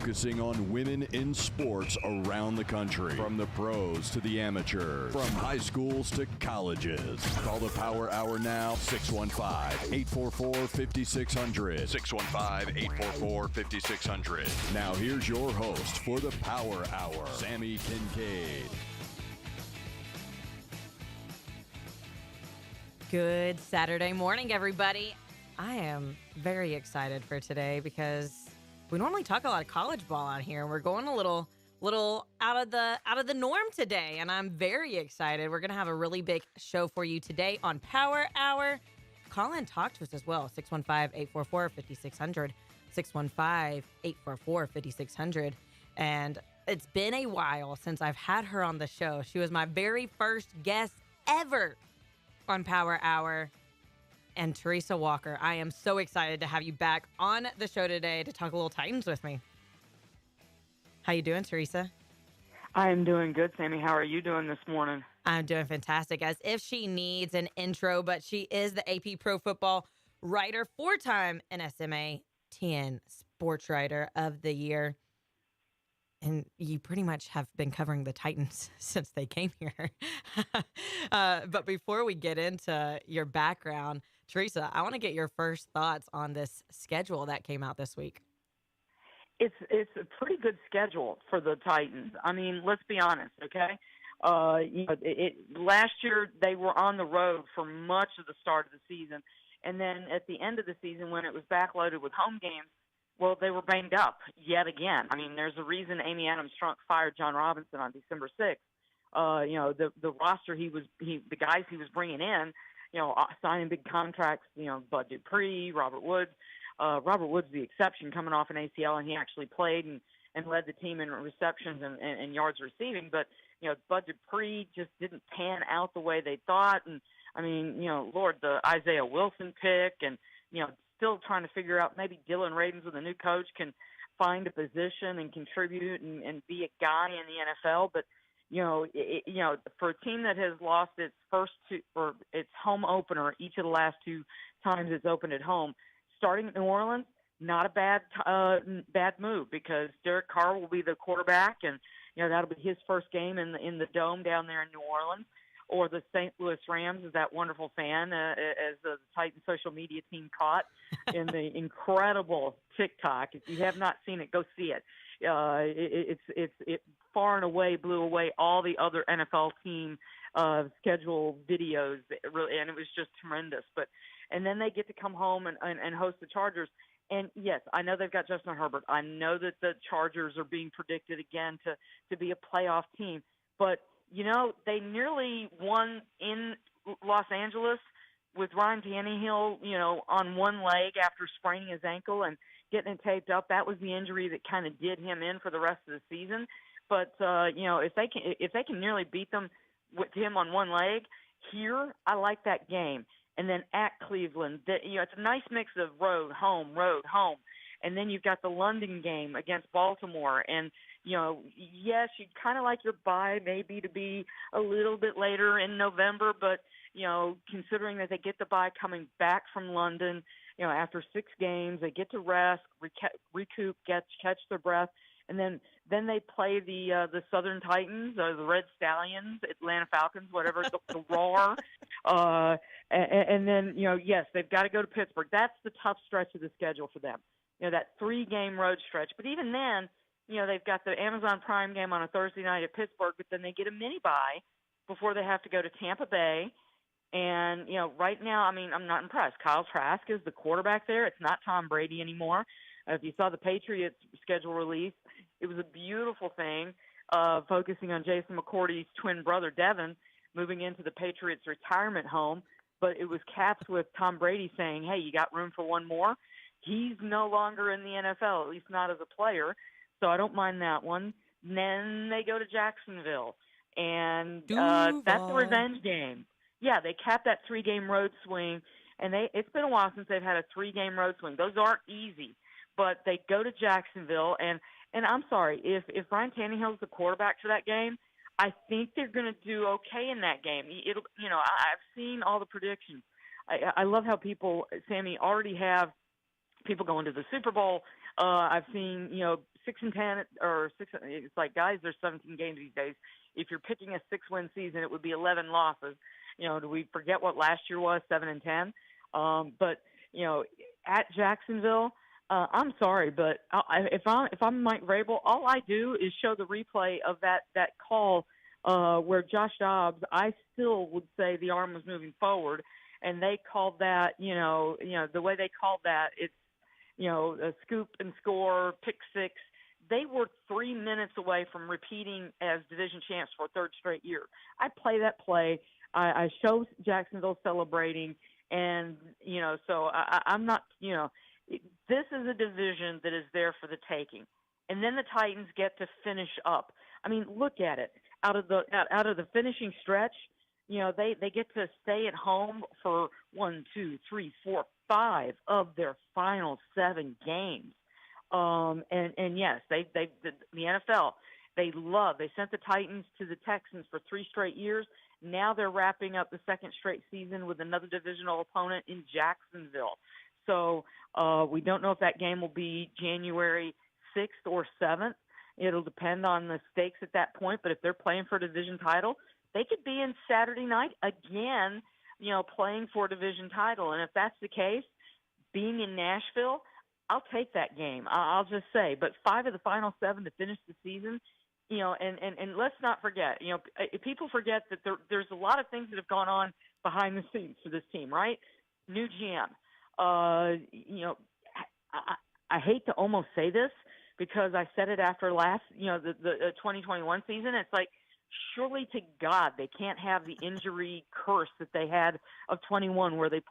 Focusing on women in sports around the country, from the pros to the amateurs, from high schools to colleges. Call the Power Hour now, 615-844-5600. 615-844-5600. Now here's your host for the Power Hour, Sammy Kincaid. Good Saturday morning, everybody. I am very excited for today because we normally talk a lot of college ball out here, and we're going a little out of the norm today, and I'm very excited. We're going to have a really big show for you today on Power Hour. Call and talk to us as well, 615-844-5600, 615-844-5600. And it's been a while since I've had her on the show. She was my very first guest ever on Power Hour. And Teresa Walker, I am so excited to have you back on the show today to talk a little Titans with me. How you doing, Teresa? I am doing good, Sammy. How are you doing this morning? I'm doing fantastic, as if she needs an intro, but she is the AP Pro Football writer, four-time NSMA 10 Sports Writer of the Year. And you pretty much have been covering the Titans since they came here. But before we get into your background, Teresa, I want to get your first thoughts on this schedule that came out this week. It's a pretty good schedule for the Titans. I mean, let's be honest, okay? Last year they were on the road for much of the start of the season, and then at the end of the season when it was backloaded with home games, well, they were banged up yet again. I mean, there's a reason Amy Adams Strunk fired John Robinson on December 6th. The roster the guys he was bringing in, signing big contracts, Bud Dupree, Robert Woods. Robert Woods, the exception, coming off an ACL, and he actually played and led the team in receptions and yards receiving. But, Bud Dupree just didn't pan out the way they thought. And, I mean, Lord, the Isaiah Wilson pick and, still trying to figure out maybe Dylan Radins with a new coach can find a position and contribute and be a guy in the NFL. But, for a team that has lost its first two or its home opener each of the last two times it's opened at home, starting at New Orleans, not a bad move, because Derek Carr will be the quarterback, and that'll be his first game in the Dome down there in New Orleans. Or the St. Louis Rams is that wonderful fan, as the Titan social media team caught in the incredible TikTok. If you have not seen it, go see it. It far and away blew away all the other NFL team schedule videos, and it was just tremendous. And then they get to come home and host the Chargers. And, yes, I know they've got Justin Herbert. I know that the Chargers are being predicted again to be a playoff team. But, they nearly won in Los Angeles with Ryan Tannehill, on one leg after spraining his ankle and getting it taped up. That was the injury that kind of did him in for the rest of the season. But, if they can nearly beat them with him on one leg here, I like that game. And then at Cleveland, it's a nice mix of road, home. And then you've got the London game against Baltimore. And, yes, you'd kind of like your bye maybe to be a little bit later in November. But, considering that they get the bye coming back from London, after 6 games, they get to rest, recoup, catch their breath. And then they play the Southern Titans, the Red Stallions, Atlanta Falcons, whatever, the Roar. And then, yes, they've got to go to Pittsburgh. That's the tough stretch of the schedule for them, that 3-game road stretch. But even then, they've got the Amazon Prime game on a Thursday night at Pittsburgh, but then they get a mini-bye before they have to go to Tampa Bay. And, right now, I mean, I'm not impressed. Kyle Trask is the quarterback there. It's not Tom Brady anymore. If you saw the Patriots schedule release, it was a beautiful thing, focusing on Jason McCourty's twin brother, Devin, moving into the Patriots' retirement home. But it was capped with Tom Brady saying, hey, you got room for one more? He's no longer in the NFL, at least not as a player, so I don't mind that one. And then they go to Jacksonville, and that's a revenge game. Yeah, they capped that 3-game road swing, and it's been a while since they've had a 3-game road swing. Those aren't easy, but they go to Jacksonville, and I'm sorry, if Ryan Tannehill's the quarterback for that game, I think they're going to do okay in that game. I've seen all the predictions. I love how people, Sammy, already have people going to the Super Bowl. I've seen 6-10 or six. It's like, guys, there's 17 games these days. If you're picking a 6-win season, it would be 11 losses. Do we forget what last year was, 7-10? But at Jacksonville, I'm sorry, but if I'm Mike Vrabel, all I do is show the replay of that call where Josh Dobbs, I still would say the arm was moving forward, and they called that, the way they called that, it's a scoop and score, pick six. They were 3 minutes away from repeating as division champs for a third straight year. I play that play. I show Jacksonville celebrating, and so I'm not. This is a division that is there for the taking, and then the Titans get to finish up. I mean, look at it. Out of the finishing stretch, they get to stay at home for 1, 2, 3, 4, 5 of their final 7 games. And yes, the NFL, they sent the Titans to the Texans for 3 straight years. Now they're wrapping up the 2nd straight season with another divisional opponent in Jacksonville. So we don't know if that game will be January 6th or 7th. It'll depend on the stakes at that point. But if they're playing for a division title, they could be in Saturday night again, playing for a division title. And if that's the case, being in Nashville, I'll take that game. I'll just say. But 5 of the final 7 to finish the season, and let's not forget, people forget that there's a lot of things that have gone on behind the scenes for this team, right? New GM. I hate to almost say this because I said it after the 2021 season. It's like, surely to God, they can't have the injury curse that they had of 21 where they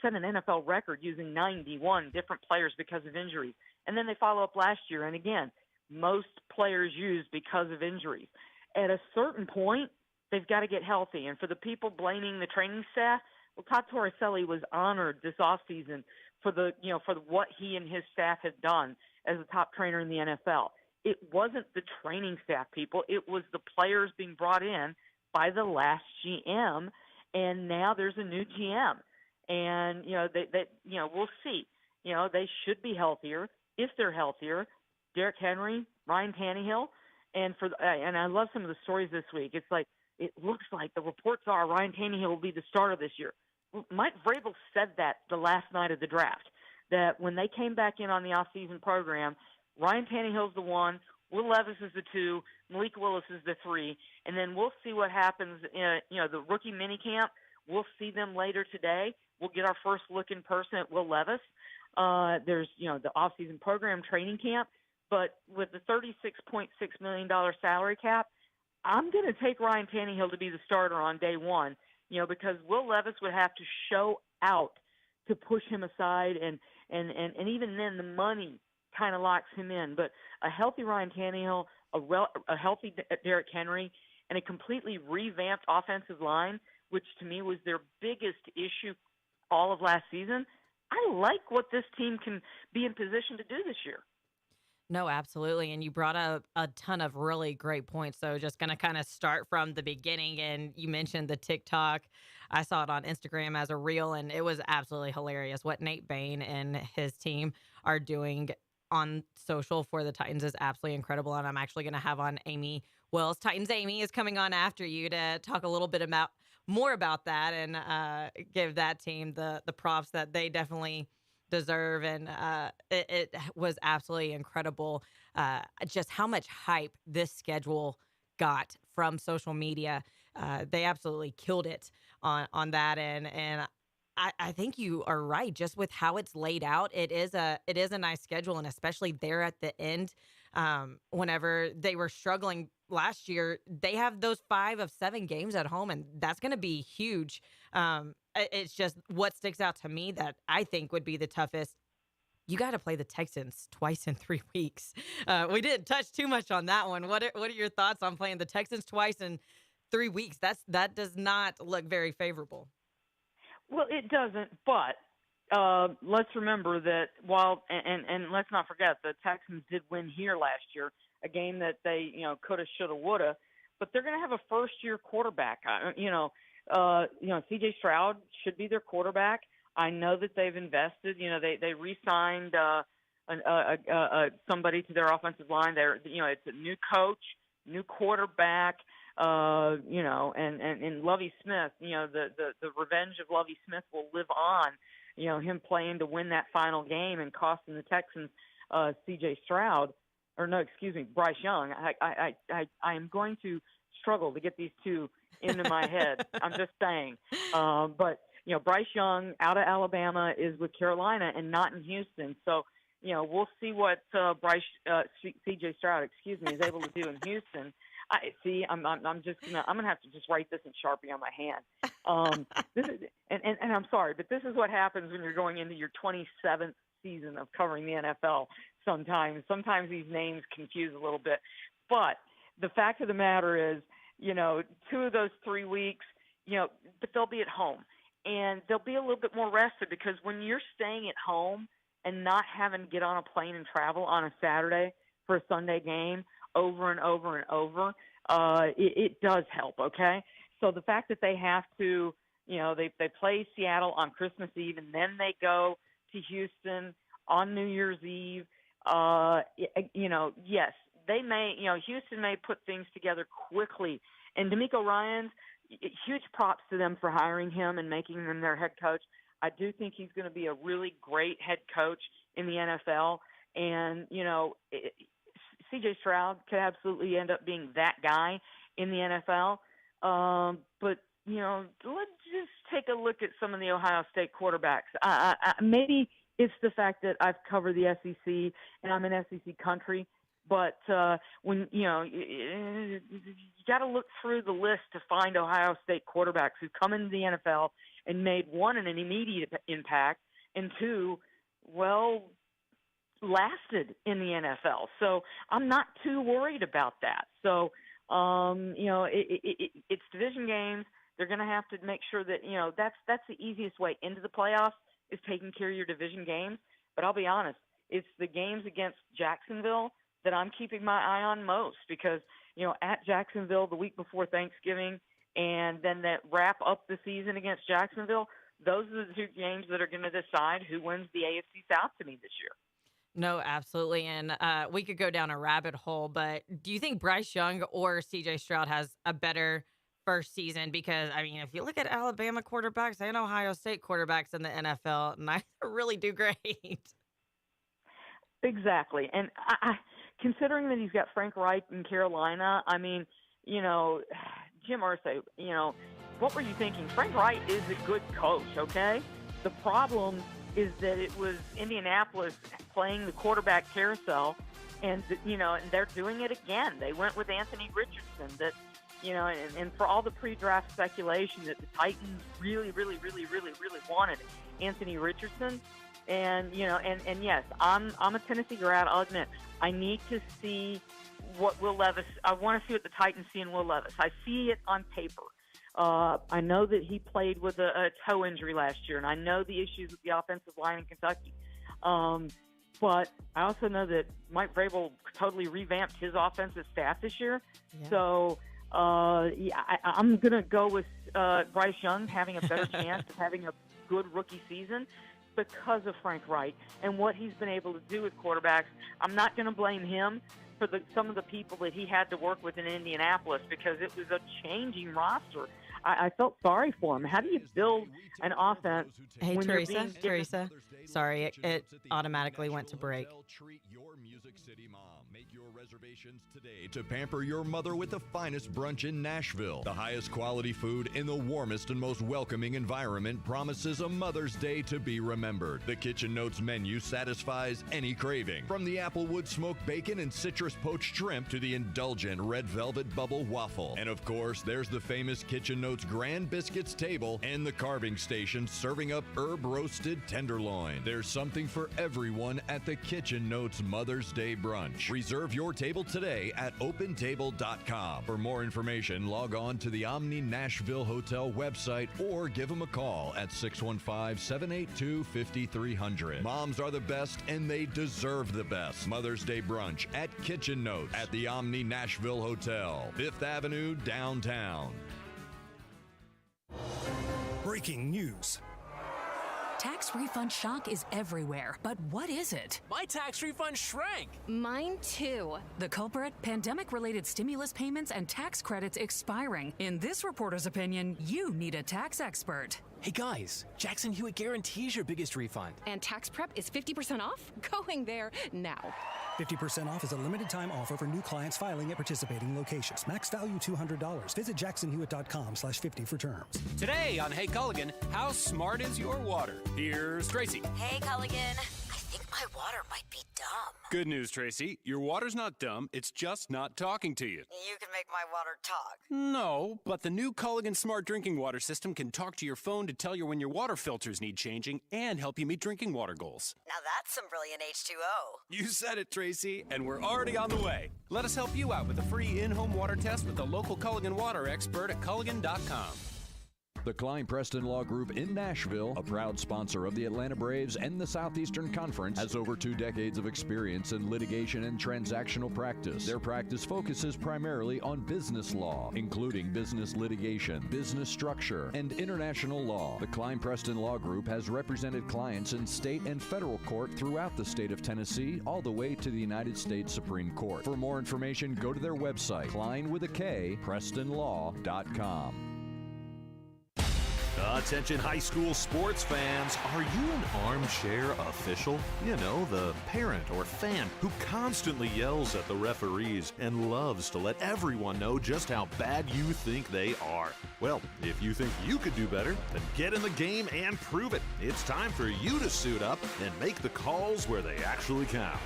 set an NFL record using 91 different players because of injuries. And then they follow up last year, and again, most players used because of injuries. At a certain point, they've got to get healthy. And for the people blaming the training staff, well, Todd Torricelli was honored this offseason for what he and his staff have done as a top trainer in the NFL. It wasn't the training staff, people. It was the players being brought in by the last GM, and now there's a new GM. And we'll see. They should be healthier if they're healthier. Derrick Henry, Ryan Tannehill, and I love some of the stories this week. It's like it looks like the reports are Ryan Tannehill will be the starter this year. Mike Vrabel said that the last night of the draft, that when they came back in on the offseason program, Ryan Tannehill's the 1, Will Levis is the 2, Malik Willis is the 3, and then we'll see what happens in the rookie minicamp. We'll see them later today. We'll get our first look in person at Will Levis. There's the offseason program training camp, but with the $36.6 million salary cap, I'm going to take Ryan Tannehill to be the starter on day 1. Because Will Levis would have to show out to push him aside, and even then the money kind of locks him in. But a healthy Ryan Tannehill, a healthy Derrick Henry, and a completely revamped offensive line, which to me was their biggest issue all of last season, I like what this team can be in position to do this year. No, absolutely. And you brought up a ton of really great points. So just going to kind of start from the beginning. And you mentioned the TikTok. I saw it on Instagram as a reel, and it was absolutely hilarious. What Nate Bain and his team are doing on social for the Titans is absolutely incredible. And I'm actually going to have on Amy Wells. Titans Amy is coming on after you to talk a little bit more about that and give that team the props that they definitely deserve. And it was absolutely incredible just how much hype this schedule got from social media. They absolutely killed it on that. And I think you are right. Just with how it's laid out, it is a nice schedule, and especially there at the end, whenever they were struggling last year, they have those 5 of 7 games at home, and that's going to be huge. It's just what sticks out to me that I think would be the toughest. You got to play the Texans twice in 3 weeks. We didn't touch too much on that one. What are your thoughts on playing the Texans twice in 3 weeks? That does not look very favorable. Well, it doesn't, but let's remember that and let's not forget the Texans did win here last year, a game that they coulda, shoulda, woulda, but they're going to have a first-year quarterback. C.J. Stroud should be their quarterback. I know that they've invested. They re-signed somebody to their offensive line. It's a new coach, new quarterback, and Lovie Smith. The revenge of Lovie Smith will live on. Him playing to win that final game and costing the Texans Bryce Young. I am going to struggle to get these two into my head. I'm just saying. But Bryce Young out of Alabama is with Carolina and not in Houston. So, we'll see what C.J. Stroud, is able to do in Houston. I'm gonna have to just write this in Sharpie on my hand. This is, and I'm sorry, but this is what happens when you're going into your 27th season of covering the NFL. Sometimes these names confuse a little bit, but the fact of the matter is, 2 of those 3 weeks, but they'll be at home and they'll be a little bit more rested, because when you're staying at home and not having to get on a plane and travel on a Saturday for a Sunday game over and over and over, it does help. Okay. So the fact that they have to, they play Seattle on Christmas Eve and then they go to Houston on New Year's Eve. Yes, they may, Houston may put things together quickly. And DeMeco Ryans, huge props to them for hiring him and making him their head coach. I do think he's going to be a really great head coach in the NFL. And, C.J. Stroud could absolutely end up being that guy in the NFL. But, let's just take a look at some of the Ohio State quarterbacks. Maybe it's the fact that I've covered the SEC and I'm in SEC country. But when you got to look through the list to find Ohio State quarterbacks who come into the NFL and made, 1, an immediate impact, and 2, lasted in the NFL. So I'm not too worried about that. So it's division games. They're going to have to make sure that that's the easiest way into the playoffs, is taking care of your division games. But I'll be honest, it's the games against Jacksonville that I'm keeping my eye on most, because, at Jacksonville the week before Thanksgiving, and then that wrap up the season against Jacksonville, those are the 2 games that are going to decide who wins the AFC South to me this year. No, absolutely. And we could go down a rabbit hole, but do you think Bryce Young or C.J. Stroud has a better first season? Because, if you look at Alabama quarterbacks and Ohio State quarterbacks in the NFL, neither really do great. Exactly. And I considering that he's got Frank Reich in Carolina, Jim Irsay, what were you thinking? Frank Reich is a good coach, okay? The problem is that it was Indianapolis playing the quarterback carousel, and, and they're doing it again. They went with Anthony Richardson, and for all the pre-draft speculation that the Titans really, really, really, really, really wanted Anthony Richardson. And, and yes, I'm a Tennessee grad, I'll admit. I need to see what Will Levis, I want to see what the Titans see in Will Levis. I see it on paper. I know that he played with a toe injury last year, and I know the issues with the offensive line in Kentucky. But I also know that Mike Vrabel totally revamped his offensive staff this year. Yeah. So, I'm going to go with Bryce Young having a better chance of having a good rookie season because of Frank Reich and what he's been able to do with quarterbacks. I'm not going to blame him for some of the people that he had to work with in Indianapolis, because it was a changing roster. I felt sorry for him. How do you build an offense? Hey, Teresa. Sorry, it automatically went to break. Treat your Music City mom. Make your reservations today to pamper your mother with the finest brunch in Nashville. The highest quality food in the warmest and most welcoming environment promises a Mother's Day to be remembered. The Kitchen Notes menu satisfies any craving, from the applewood smoked bacon and citrus poached shrimp to the indulgent red velvet bubble waffle. And of course, there's the famous Kitchen Notes Grand Biscuits table and the carving station serving up herb roasted tenderloin. There's something for everyone at the Kitchen Notes Mother's Day brunch. Reserve your table today at OpenTable.com. For more information, log on to the Omni Nashville Hotel website or give them a call at 615-782-5300. Moms are the best and they deserve the best. Mother's Day brunch at Kitchen Notes at the Omni Nashville Hotel, 5th Avenue, downtown. Breaking news. Tax refund shock is everywhere, but what is it? My tax refund shrank. Mine too. The culprit? Pandemic-related stimulus payments and tax credits expiring. In this reporter's opinion, you need a tax expert. Hey guys, Jackson Hewitt guarantees your biggest refund. And tax prep is 50% off? Going there now. 50% off is a limited-time offer for new clients filing at participating locations. Max value $200. Visit jacksonhewitt.com/50 for terms. Today on Hey Culligan, how smart is your water? Here's Tracy. Hey, Culligan. I think my water might be dumb. Good news, Tracy. Your water's not dumb. It's just not talking to you. You can make my water talk. No, but the new Culligan Smart Drinking Water System can talk to your phone to tell you when your water filters need changing and help you meet drinking water goals. Now that's some brilliant H2O. You said it, Tracy, and we're already on the way. Let us help you out with a free in-home water test with a local Culligan water expert at Culligan.com. The Klein Preston Law Group in Nashville, a proud sponsor of the Atlanta Braves and the Southeastern Conference, has over 2 decades of experience in litigation and transactional practice. Their practice focuses primarily on business law, including business litigation, business structure, and international law. The Klein Preston Law Group has represented clients in state and federal court throughout the state of Tennessee, all the way to the United States Supreme Court. For more information, go to their website, kleinwithak.prestonlaw.com. Attention high school sports fans, are you an armchair official? You know, the parent or fan who constantly yells at the referees and loves to let everyone know just how bad you think they are. Well, if you think you could do better, then get in the game and prove it. It's time for you to suit up and make the calls where they actually count.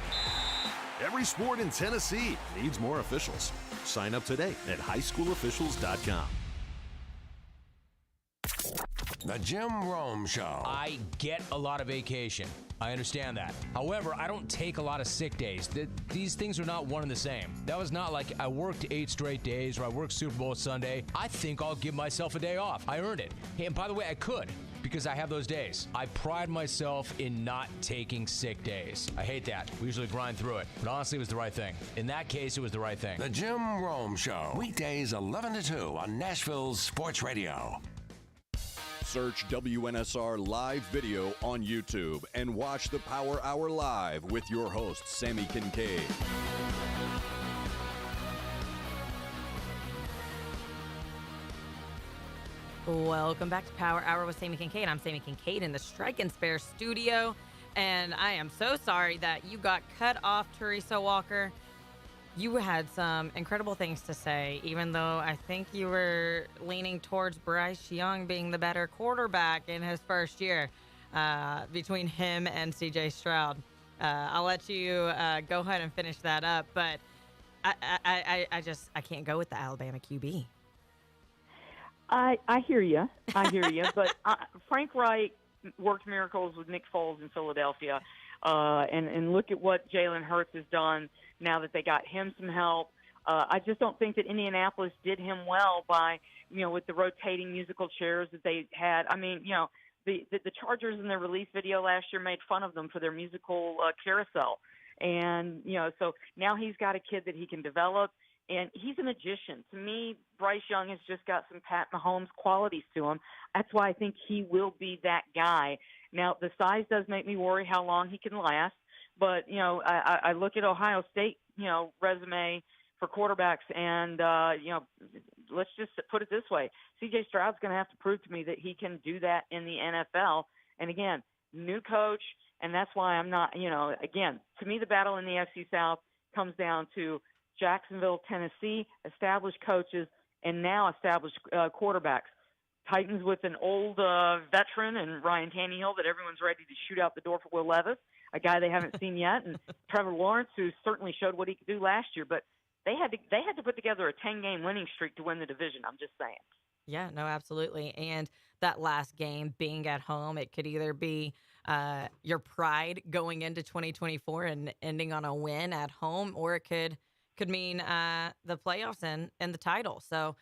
Every sport in Tennessee needs more officials. Sign up today at highschoolofficials.com. The Jim Rome Show. I get a lot of vacation. I understand that. However, I don't take a lot of sick days. These things are not one and the same. That was not like I worked 8 straight days or I worked Super Bowl Sunday. I think I'll give myself a day off. I earned it. Hey, and by the way, I could because I have those days. I pride myself in not taking sick days. I hate that. We usually grind through it. But honestly, it was the right thing. In that case, it was the right thing. The Jim Rome Show. Weekdays 11 to 2 on Nashville's Sports Radio. Search WNSR Live Video on YouTube and watch the Power Hour Live with your host, Sammy Kincaid. Welcome back to Power Hour with Sammy Kincaid. I'm Sammy Kincaid in the Strike and Spare studio, and I am so sorry that you got cut off, Teresa Walker. You had some incredible things to say, even though I think you were leaning towards Bryce Young being the better quarterback in his first year between him and C.J. Stroud. I'll let you go ahead and finish that up, but I can't go with the Alabama QB. I hear you. But Frank Reich worked miracles with Nick Foles in Philadelphia, and look at what Jalen Hurts has done now that they got him some help. I just don't think that Indianapolis did him well by, with the rotating musical chairs that they had. I mean, the Chargers in their release video last year made fun of them for their musical carousel. And, so now he's got a kid that he can develop, and he's a magician. To me, Bryce Young has just got some Pat Mahomes qualities to him. That's why I think he will be that guy. Now, the size does make me worry how long he can last. But, I look at Ohio State, resume for quarterbacks, and, let's just put it this way. C.J. Stroud's going to have to prove to me that he can do that in the NFL. And, again, new coach, and that's why I'm not, again, to me the battle in the FC South comes down to Jacksonville, Tennessee, established coaches, and now established quarterbacks. Titans with an old veteran and Ryan Tannehill that everyone's ready to shoot out the door for Will Levis, a guy they haven't seen yet, and Trevor Lawrence, who certainly showed what he could do last year. But they had to put together a 10-game winning streak to win the division. I'm just saying. Yeah, no, absolutely. And that last game being at home, it could either be your pride going into 2024 and ending on a win at home, or it could mean the playoffs and the title. So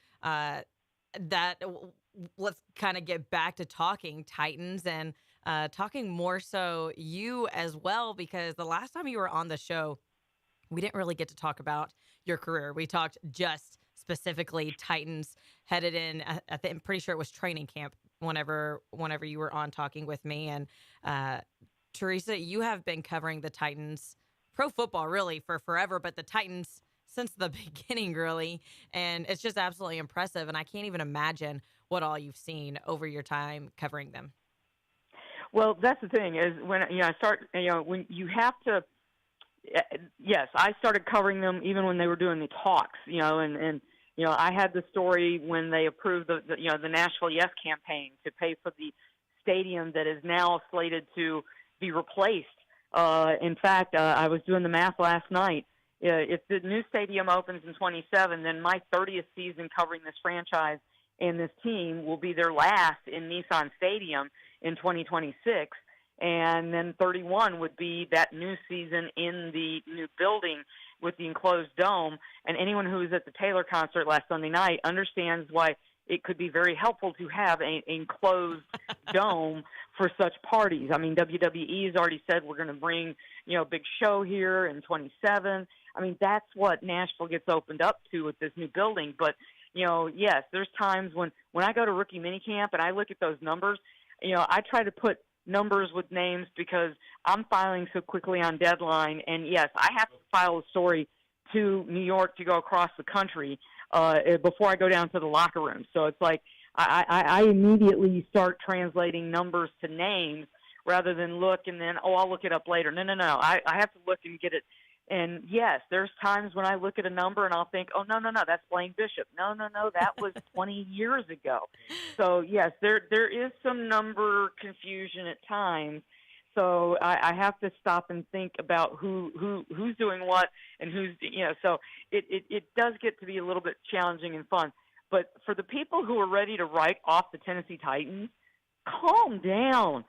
let's kind of get back to talking Titans and talking more so you as well, because the last time you were on the show, we didn't really get to talk about your career. We talked just specifically Titans headed in, I'm pretty sure it was training camp whenever you were on talking with me. And Teresa, you have been covering the Titans, pro football really, for forever, but the Titans since the beginning, really. And it's just absolutely impressive. And I can't even imagine what all you've seen over your time covering them. Well, that's the thing is when when you have to. Yes, I started covering them even when they were doing the talks, and I had the story when they approved the Nashville Yes campaign to pay for the stadium that is now slated to be replaced. In fact, I was doing the math last night. If the new stadium opens in 27, then my 30th season covering this franchise and this team will be their last in Nissan Stadium in 2026. And then 31 would be that new season in the new building with the enclosed dome. And anyone who was at the Taylor concert last Sunday night understands why it could be very helpful to have an enclosed dome for such parties. I mean, WWE has already said we're going to bring, a big show here in 27. I mean, that's what Nashville gets opened up to with this new building. But, yes, there's times when I go to rookie minicamp and I look at those numbers, I try to put numbers with names because I'm filing so quickly on deadline. And, yes, I have to file a story to New York to go across the country before I go down to the locker room. So it's like I immediately start translating numbers to names rather than look and then, I'll look it up later. No. I have to look and get it. And, yes, there's times when I look at a number and I'll think, oh, no, that's Blaine Bishop. No, that was 20 years ago. So, yes, there is some number confusion at times. So I have to stop and think about who's doing what and who's, so it does get to be a little bit challenging and fun. But for the people who are ready to write off the Tennessee Titans, calm down.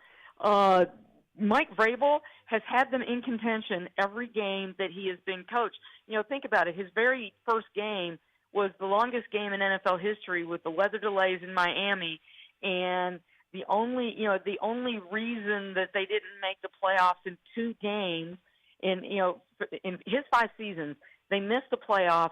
Mike Vrabel has had them in contention every game that he has been coached. Think about it. His very first game was the longest game in NFL history with the weather delays in Miami, and the only reason that they didn't make the playoffs in 2 games in his 5 seasons, they missed the playoffs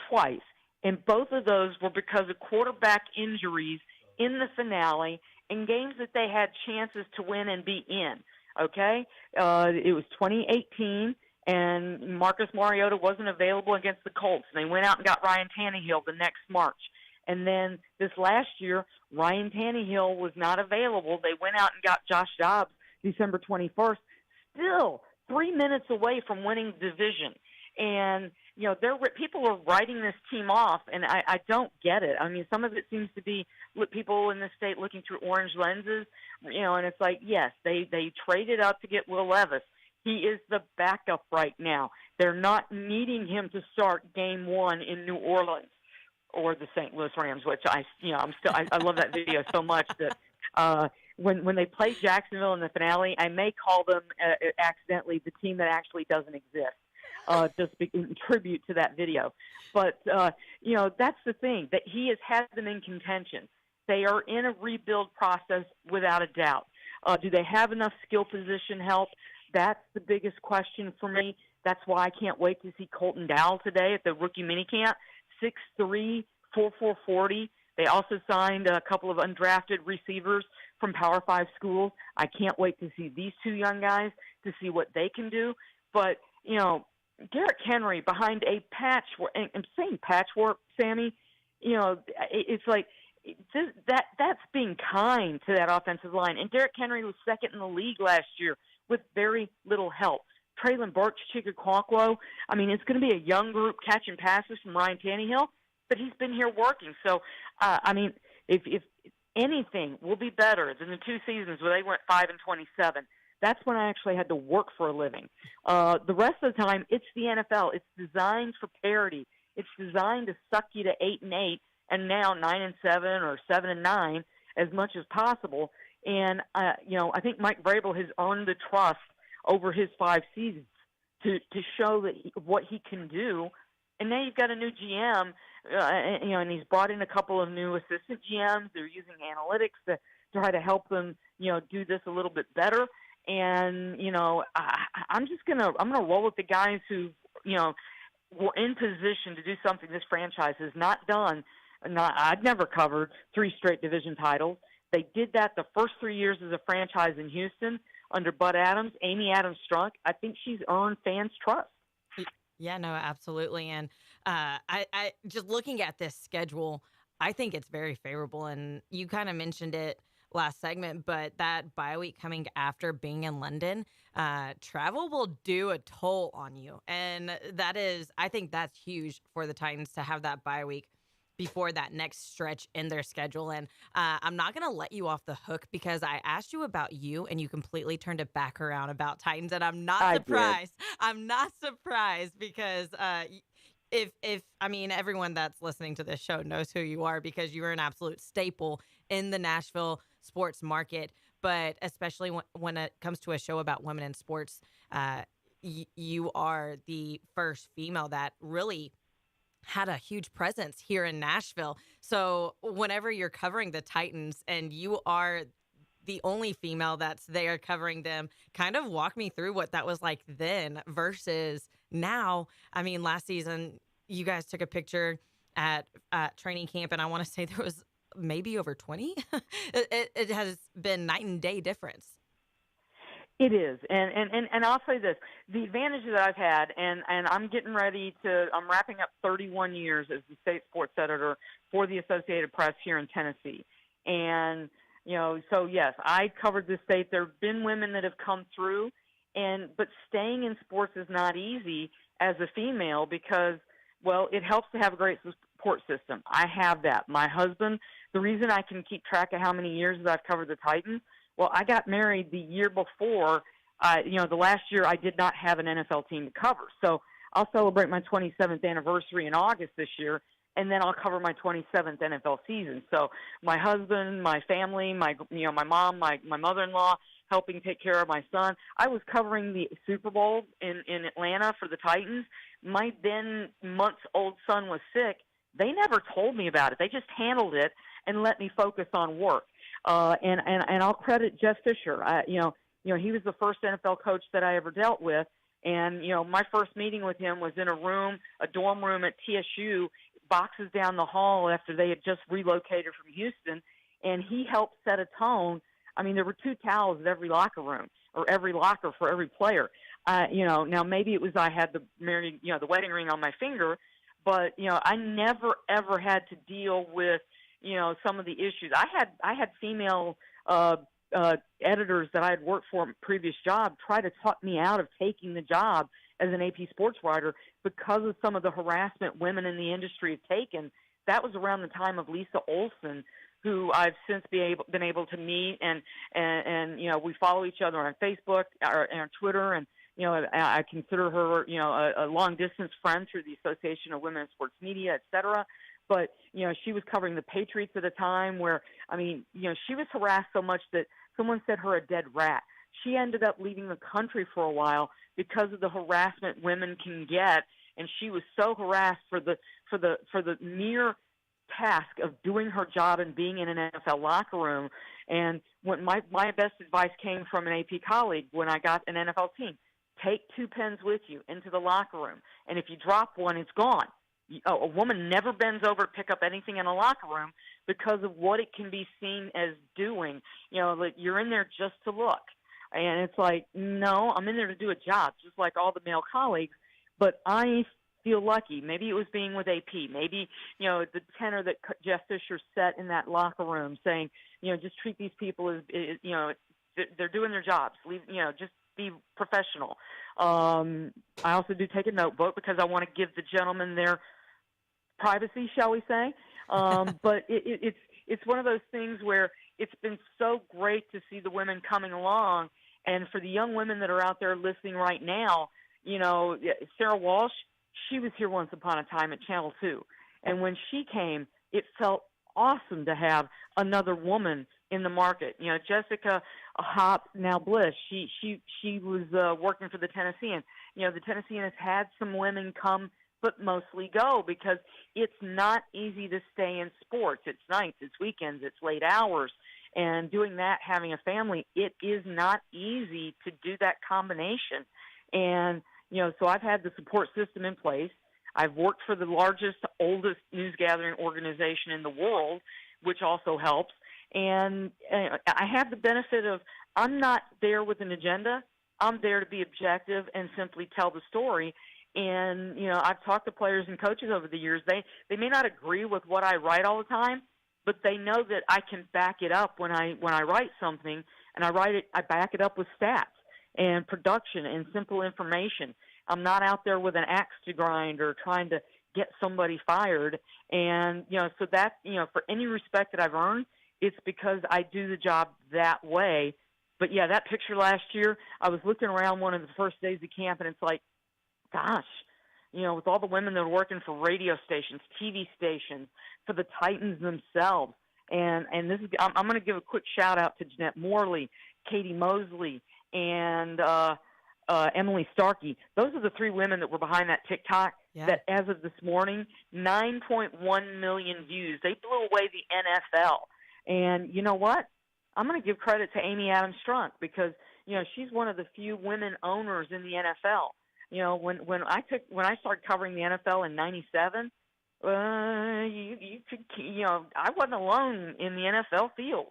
twice, and both of those were because of quarterback injuries in the finale in games that they had chances to win and be in. Okay, it was 2018, and Marcus Mariota wasn't available against the Colts. And they went out and got Ryan Tannehill the next March. And then this last year, Ryan Tannehill was not available. They went out and got Josh Dobbs December 21st, still 3 minutes away from winning the division. And, people are writing this team off, and I don't get it. I mean, some of it seems to be people in the state looking through orange lenses, and it's like, yes, they traded up to get Will Levis. He is the backup right now. They're not needing him to start game 1 in New Orleans or the St. Louis Rams, which I love that video so much that when they play Jacksonville in the finale, I may call them accidentally the team that actually doesn't exist. Just in tribute to that video. But, that's the thing, that he has had them in contention. They are in a rebuild process without a doubt. Do they have enough skill position help? That's the biggest question for me. That's why I can't wait to see Colton Dowell today at the rookie minicamp. 6'3", 4.40. They also signed a couple of undrafted receivers from Power 5 schools. I can't wait to see these 2 young guys to see what they can do. But, Derrick Henry behind a patchwork, and I'm saying patchwork, Sammy, it's like that's being kind to that offensive line. And Derrick Henry was second in the league last year with very little help. Traylon Burks, Chika Okonkwo, I mean, it's going to be a young group catching passes from Ryan Tannehill, but he's been here working. So, if anything will be better than the 2 seasons where they went 5-27, that's when I actually had to work for a living. The rest of the time, it's the NFL. It's designed for parity. It's designed to suck you to 8-8 and now 9-7 or 7-9 as much as possible. And I think Mike Vrabel has earned the trust over his 5 seasons to show that what he can do. And now you've got a new GM, and he's brought in a couple of new assistant GMs. They're using analytics to try to help them, do this a little bit better. And, I'm going to roll with the guys who, were in position to do something this franchise has not done. I've never covered 3 straight division titles. They did that the first 3 years as a franchise in Houston under Bud Adams. Amy Adams-Strunk, I think she's earned fans' trust. Yeah, no, absolutely. And I just looking at this schedule, I think it's very favorable. And you kind of mentioned it last segment, but that bye week coming after being in London, travel will do a toll on you. And I think that's huge for the Titans to have that bye week before that next stretch in their schedule. And I'm not going to let you off the hook because I asked you about you and you completely turned it back around about Titans. And I'm not surprised. I'm not surprised because everyone that's listening to this show knows who you are because you are an absolute staple in the Nashville sports market. But especially when it comes to a show about women in sports, you are the first female that really had a huge presence here in Nashville. So whenever you're covering the Titans and you are the only female that's there covering them, kind of walk me through what that was like then versus now. I mean, last season, you guys took a picture at training camp, and I want to say there was maybe over 20. It has been night and day difference. It is, and I'll say this: the advantage that I've had, and I'm wrapping up 31 years as the state sports editor for the Associated Press here in Tennessee, and so yes, I covered the state. There have been women that have come through, but staying in sports is not easy as a female because, well, it helps to have a great support system. I have that. My husband, the reason I can keep track of how many years that I've covered the Titans. Well, I got married the year before, the last year I did not have an NFL team to cover. So I'll celebrate my 27th anniversary in August this year, and then I'll cover my 27th NFL season. So my husband, my family, my mom, my mother-in-law, helping take care of my son. I was covering the Super Bowl in Atlanta for the Titans. My then months-old son was sick. They never told me about it. They just handled it and let me focus on work. And I'll credit Jeff Fisher. He was the first NFL coach that I ever dealt with. And, my first meeting with him was in a dorm room at TSU, boxes down the hall after they had just relocated from Houston. And he helped set a tone. I mean, there were 2 towels at every locker room or every locker for every player. Now maybe it was I had the wedding ring on my finger, but, I never, ever had to deal with, some of the issues. I had female editors that I had worked for in a previous job try to talk me out of taking the job as an AP sports writer because of some of the harassment women in the industry have taken. That was around the time of Lisa Olson, who I've since been able to meet, and we follow each other on Facebook or on Twitter, and I consider her a long distance friend through the Association of Women in Sports Media, et cetera. But, she was covering the Patriots at a time where, she was harassed so much that someone said her a dead rat. She ended up leaving the country for a while because of the harassment women can get, and she was so harassed for the mere task of doing her job and being in an NFL locker room. And when my best advice came from an AP colleague when I got an NFL team: take 2 pens with you into the locker room, and if you drop one, it's gone. A woman never bends over to pick up anything in a locker room because of what it can be seen as doing. Like you're in there just to look. And it's like, no, I'm in there to do a job, just like all the male colleagues. But I feel lucky. Maybe it was being with AP. Maybe, the tenor that Jeff Fisher set in that locker room saying, just treat these people as, they're doing their jobs. Just be professional. I also do take a notebook because I want to give the gentlemen their privacy, shall we say. But it's one of those things where it's been so great to see the women coming along. And for the young women that are out there listening right now, Sarah Walsh, she was here once upon a time at Channel 2. And when she came, it felt awesome to have another woman in the market. Jessica Hopp, now Bliss, she was working for the Tennessean. The Tennessean has had some women come but mostly go because it's not easy to stay in sports. It's nights, it's weekends, it's late hours. And doing that, having a family, it is not easy to do that combination. And, so I've had the support system in place. I've worked for the largest, oldest news gathering organization in the world, which also helps. And I have the benefit of I'm not there with an agenda. I'm there to be objective and simply tell the story. And, I've talked to players and coaches over the years. They may not agree with what I write all the time, but they know that I can back it up when I write something, and I back it up with stats and production and simple information. I'm not out there with an axe to grind or trying to get somebody fired. And, so that, for any respect that I've earned, it's because I do the job that way. But, yeah, that picture last year, I was looking around one of the first days of camp, and it's like, gosh, with all the women that are working for radio stations, TV stations, for the Titans themselves. And this is, I'm going to give a quick shout-out to Jeanette Morley, Katie Mosley, and Emily Starkey. Those are the three women that were behind that TikTok that, as of this morning, 9.1 million views. They blew away the NFL. And you know what? I'm going to give credit to Amy Adams Strunk because, she's one of the few women owners in the NFL. When I started covering the NFL in '97, you could, I wasn't alone in the NFL field.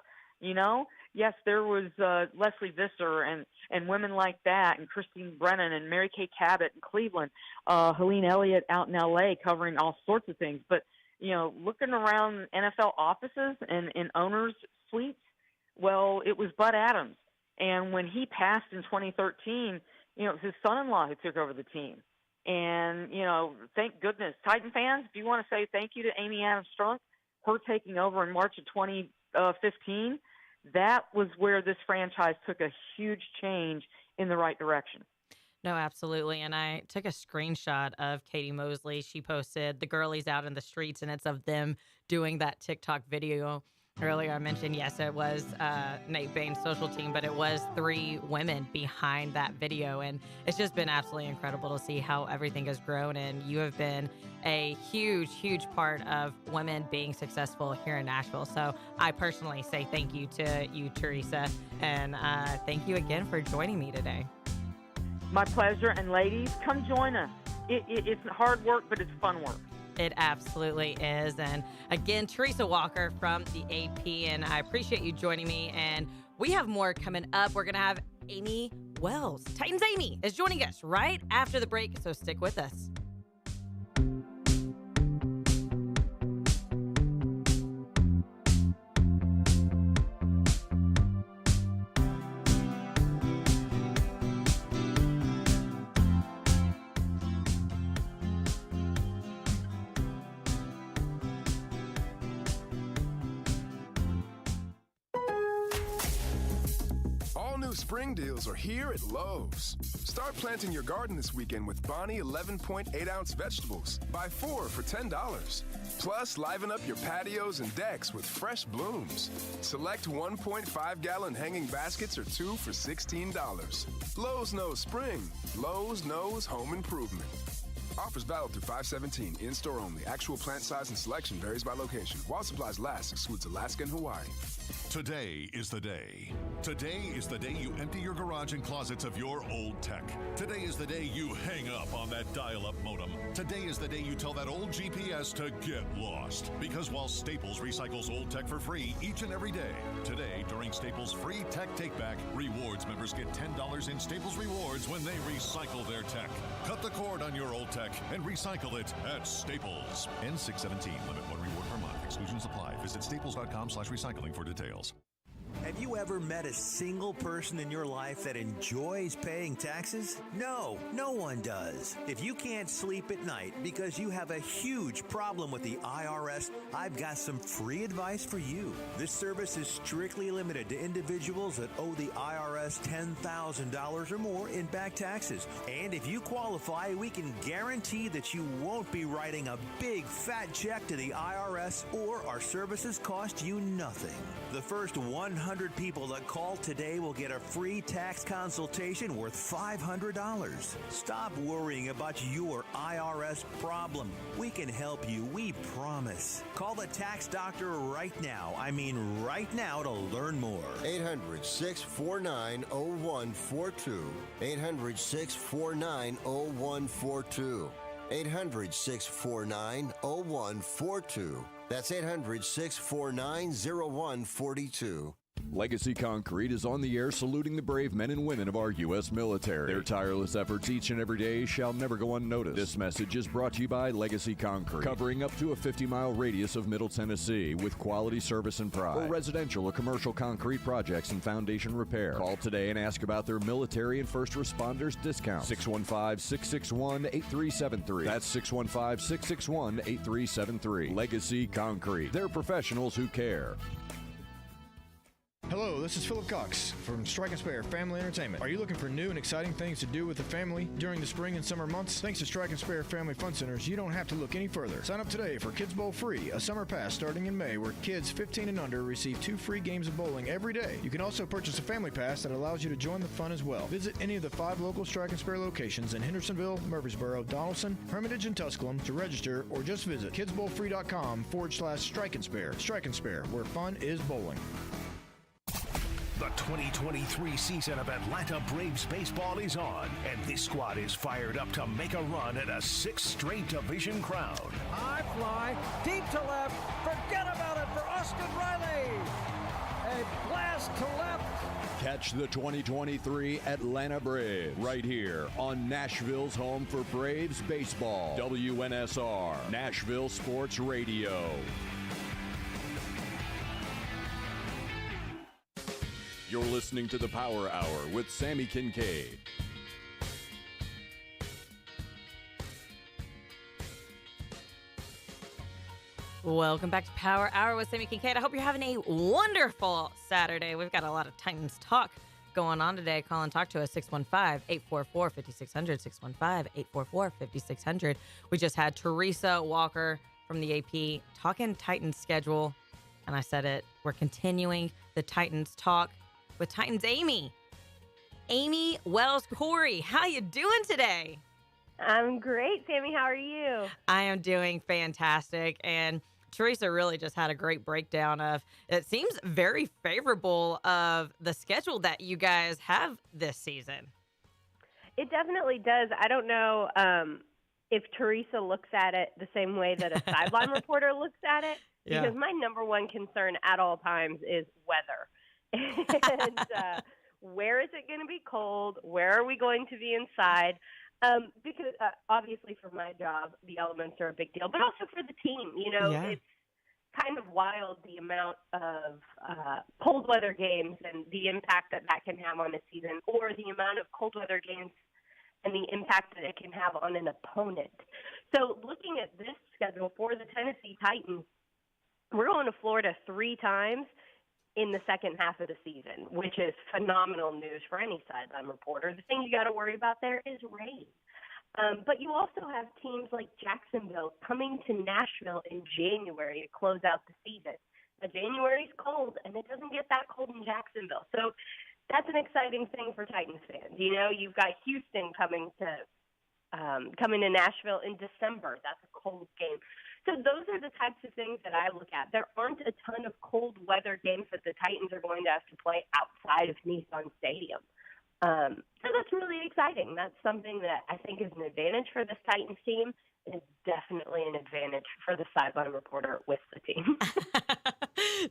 Yes, there was Leslie Visser and women like that, and Christine Brennan and Mary Kay Cabot in Cleveland, Helene Elliott out in LA covering all sorts of things. But looking around NFL offices and in owners' suites, well, it was Bud Adams, and when he passed in 2013, it was his son-in-law who took over the team. And thank goodness, Titan fans, if you want to say thank you to Amy Adams Strunk, her taking over in March of 2015. That was where this franchise took a huge change in the right direction. No, absolutely. And I took a screenshot of Katie Mosley. She posted the girlies out in the streets, and it's of them doing that TikTok video. Earlier I mentioned, yes, it was Nate Bain's social team, but it was three women behind that video. And it's just been absolutely incredible to see how everything has grown. And you have been a huge, huge part of women being successful here in Nashville. So I personally say thank you to you, Teresa. And thank you again for joining me today. My pleasure. And ladies, come join us. It's hard work, but it's fun work. It absolutely is. And again, Teresa Walker from the AP, and I appreciate you joining me. And we have more coming up. We're going to have Amy Wells. Titans Amy is joining us right after the break, so stick with us. Spring deals are here at Lowe's. Start planting your garden this weekend with Bonnie 11.8-ounce vegetables. Buy 4 for $10. Plus, liven up your patios and decks with fresh blooms. Select 1.5-gallon hanging baskets or 2 for $16. Lowe's knows spring. Lowe's knows home improvement. Offers valid through 5/17. In-store only. Actual plant size and selection varies by location. While supplies last, excludes Alaska and Hawaii. Today is the day. Today is the day you empty your garage and closets of your old tech. Today is the day you hang up on that dial-up modem. Today is the day you tell that old GPS to get lost. Because while Staples recycles old tech for free each and every day, today, during Staples' free Tech Take-Back, Rewards members get $10 in Staples Rewards when they recycle their tech. Cut the cord on your old tech and recycle it at Staples. N617. Limit 1 reward per month. Exclusions apply. Visit staples.com/recycling for details. Have you ever met a single person in your life that enjoys paying taxes? No, no one does. If you can't sleep at night because you have a huge problem with the IRS, I've got some free advice for you. This service is strictly limited to individuals that owe the IRS $10,000 or more in back taxes. And if you qualify, we can guarantee that you won't be writing a big fat check to the IRS, or our services cost you nothing. The first 100 people that call today will get a free tax consultation worth $500. Stop worrying about your IRS problem. We can help you, we promise. Call the tax doctor right now. I mean right now, to learn more. 800-649-0142. 800-649-0142. 800-649-0142. That's 800-649-0142. Legacy Concrete is on the air saluting the brave men and women of our U.S. military. Their tireless efforts each and every day shall never go unnoticed. This message is brought to you by Legacy Concrete, covering up to a 50-mile radius of Middle Tennessee with quality service and pride. For residential or commercial concrete projects and foundation repair, call today and ask about their military and first responders discount. 615-661-8373. That's 615-661-8373. Legacy Concrete. They're professionals who care. Hello, this is Philip Cox from Strike and Spare Family Entertainment. Are you looking for new and exciting things to do with the family during the spring and summer months? Thanks to Strike and Spare Family Fun Centers, you don't have to look any further. Sign up today for Kids Bowl Free, a summer pass starting in May where kids 15 and under receive 2 free games of bowling every day. You can also purchase a family pass that allows you to join the fun as well. Visit any of the 5 local Strike and Spare locations in Hendersonville, Murfreesboro, Donaldson, Hermitage, and Tusculum to register, or just visit kidsbowlfree.com/Strike and Spare. Strike and Spare, where fun is bowling. The 2023 season of Atlanta Braves baseball is on, and this squad is fired up to make a run at a 6th straight division crown. High fly, deep to left, forget about it for Austin Riley. A blast to left. Catch the 2023 Atlanta Braves right here on Nashville's home for Braves baseball. WNSR, Nashville Sports Radio. You're listening to the Power Hour with Sammy Kincaid. Welcome back to Power Hour with Sammy Kincaid. I hope you're having a wonderful Saturday. We've got a lot of Titans talk going on today. Call and talk to us, 615-844-5600, 615-844-5600. We just had Teresa Walker from the AP talking Titans schedule, and I said it. We're continuing the Titans talk with Titans Amy Wells Corey. How you doing today? I'm great, Sammy. How are you? I am doing fantastic. And Teresa really just had a great breakdown of, it seems very favorable of the schedule that you guys have this season. It definitely does. I don't know if Teresa looks at it the same way that a sideline reporter looks at it, because my number one concern at all times is weather. And where is it going to be cold? Where are we going to be inside? Because obviously for my job, the elements are a big deal, but also for the team. You know, it's kind of wild the amount of cold weather games and the impact that can have on a season, or the amount of cold weather games and the impact that it can have on an opponent. So looking at this schedule for the Tennessee Titans, we're going to Florida 3 times in the second half of the season, which is phenomenal news for any sideline reporter. The thing you got to worry about there is rain. But you also have teams like Jacksonville coming to Nashville in January to close out the season. Now, January's cold, and it doesn't get that cold in Jacksonville. So that's an exciting thing for Titans fans. You know, you've got Houston coming to Nashville in December. That's a cold game. So those are the types of things that I look at. There aren't a ton of cold weather games that the Titans are going to have to play outside of Nissan Stadium. So that's really exciting. That's something that I think is an advantage for this Titans team. It's definitely an advantage for the sideline reporter with the team.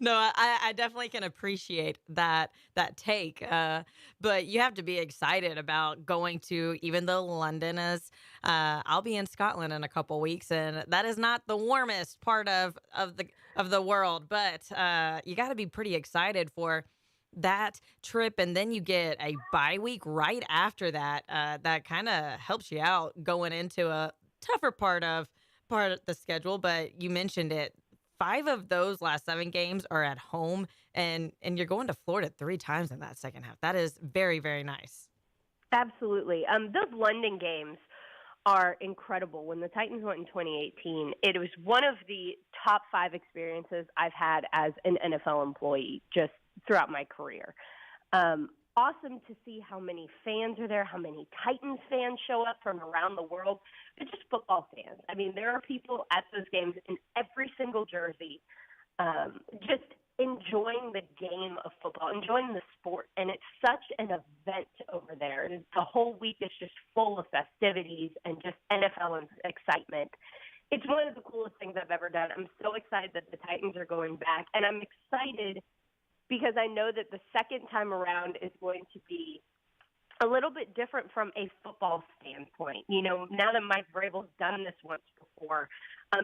No, I definitely can appreciate that take. But you have to be excited about going to, even though London is, I'll be in Scotland in a couple weeks, and that is not the warmest part of the world. But you got to be pretty excited for that trip, and then you get a bye week right after that. That kind of helps you out going into a tougher part of the schedule. But you mentioned it. 5 of those last 7 games are at home, and you're going to Florida 3 times in that second half. That is very, very nice. Absolutely. Those London games are incredible. When the Titans went in 2018, it was one of the top 5 experiences I've had as an NFL employee just throughout my career. Awesome to see how many fans are there, how many Titans fans show up from around the world, but just football fans. I mean, there are people at those games in every single jersey, just enjoying the game of football, enjoying the sport. And it's such an event over there. The whole week is just full of festivities and just NFL excitement. it's one of the coolest things I've ever done. I'm so excited that the Titans are going back, and I'm excited because I know that the second time around is going to be a little bit different from a football standpoint. You know, now that Mike Vrabel's done this once before,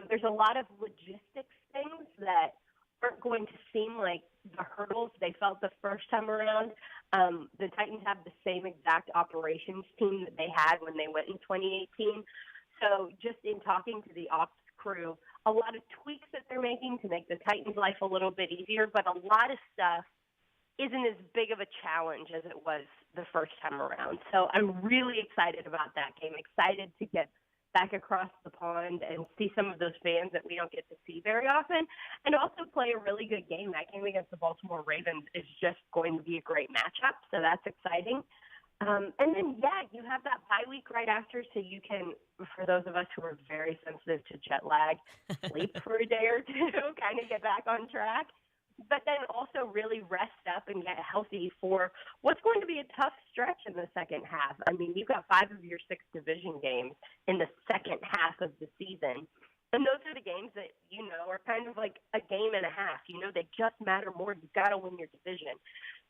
there's a lot of logistics things that aren't going to seem like the hurdles they felt the first time around. The Titans have the same exact operations team that they had when they went in 2018. So just in talking to the ops crew, a lot of tweaks that they're making to make the Titans' life a little bit easier, but a lot of stuff isn't as big of a challenge as it was the first time around. So I'm really excited about that game, excited to get back across the pond and see some of those fans that we don't get to see very often, and also play a really good game. That game against the Baltimore Ravens is just going to be a great matchup, so that's exciting. And then, you have that bye week right after, so you can, for those of us who are very sensitive to jet lag, sleep for a day or two, kind of get back on track, but then also really rest up and get healthy for what's going to be a tough stretch in the second half. I mean, you've got 5 of your 6 division games in the second half of the season. And those are the games that, you know, are kind of like a game and a half. You know, they just matter more. You've got to win your division.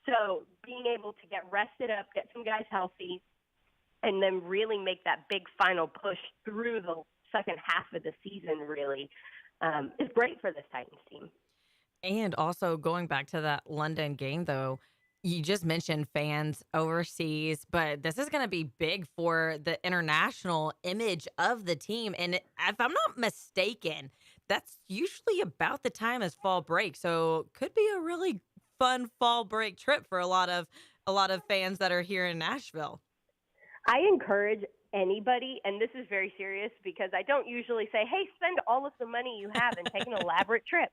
So being able to get rested up, get some guys healthy, and then really make that big final push through the second half of the season really is great for this Titans team. And also going back to that London game, though, you just mentioned fans overseas, but this is going to be big for the international image of the team. And if I'm not mistaken, that's usually about the time as fall break. So could be a really fun fall break trip for a lot of fans that are here in Nashville. I encourage anybody, and this is very serious because I don't usually say, hey, spend all of the money you have and take an elaborate trip.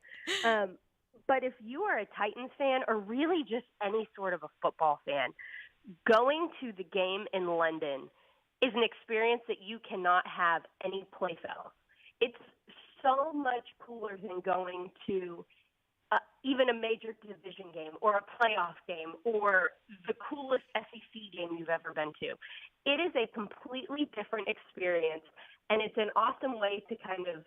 But if you are a Titans fan or really just any sort of a football fan, going to the game in London is an experience that you cannot have any place else. It's so much cooler than going to even a major division game or a playoff game or the coolest SEC game you've ever been to. It is a completely different experience, and it's an awesome way to kind of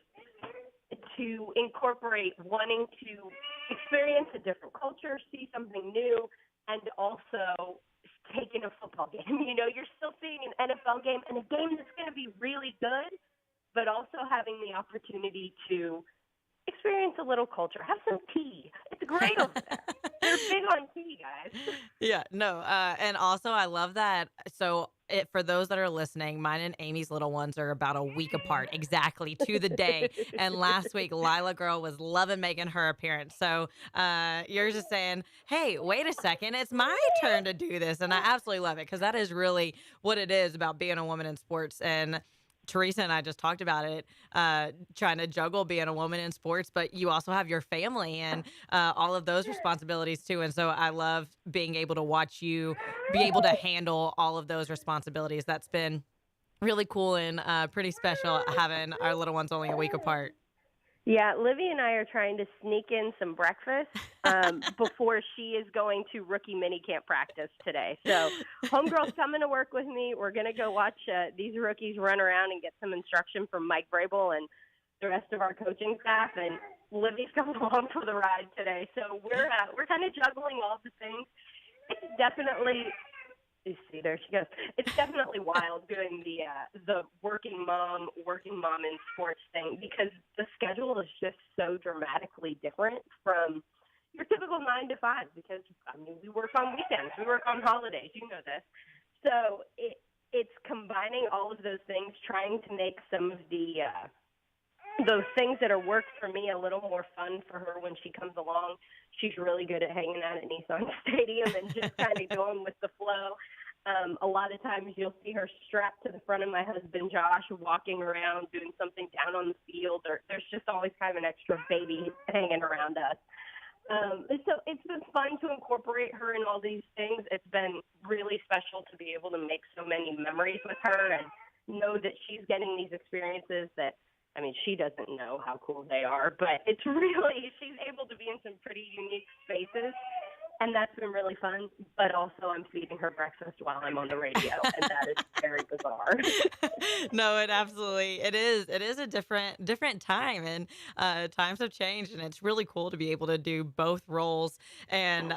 to incorporate wanting to experience a different culture, see something new, and also take in a football game. You know, you're still seeing an NFL game and a game that's going to be really good, but also having the opportunity to experience a little culture. Have some tea. It's great over there. They're big on tea, guys. Yeah, no. And also, I love that. So for those that are listening, mine and Amy's little ones are about a week apart, exactly to the day. And last week, Lila Girl was loving making her appearance. So you're just saying, hey, wait a second. It's my turn to do this. And I absolutely love it because that is really what it is about being a woman in sports. And Teresa and I just talked about it, trying to juggle being a woman in sports, but you also have your family and all of those responsibilities too. And so I love being able to watch you be able to handle all of those responsibilities. That's been really cool and pretty special having our little ones only a week apart. Yeah, Livy and I are trying to sneak in some breakfast before she is going to rookie minicamp practice today. So homegirl's coming to work with me. We're going to go watch these rookies run around and get some instruction from Mike Vrabel and the rest of our coaching staff. And Livy's coming along for the ride today. So we're kind of juggling all the things. It's definitely... You see, there she goes. It's definitely wild doing the working mom in sports thing because the schedule is just so dramatically different from your typical 9 to 5 because, I mean, we work on weekends. We work on holidays. You know this. So it's combining all of those things, trying to make some of those things that are work for me a little more fun for her when she comes along. She's really good at hanging out at Nissan Stadium and just kind of going with the flow. A lot of times you'll see her strapped to the front of my husband, Josh, walking around, doing something down on the field, or there's just always kind of an extra baby hanging around us. So it's been fun to incorporate her in all these things. It's been really special to be able to make so many memories with her and know that she's getting these experiences that, I mean, she doesn't know how cool they are, but it's really, she's able to be in some pretty unique spaces and that's been really fun. But also, I'm feeding her breakfast while I'm on the radio, and that is very bizarre. No, it is a different time, and times have changed, and it's really cool to be able to do both roles. And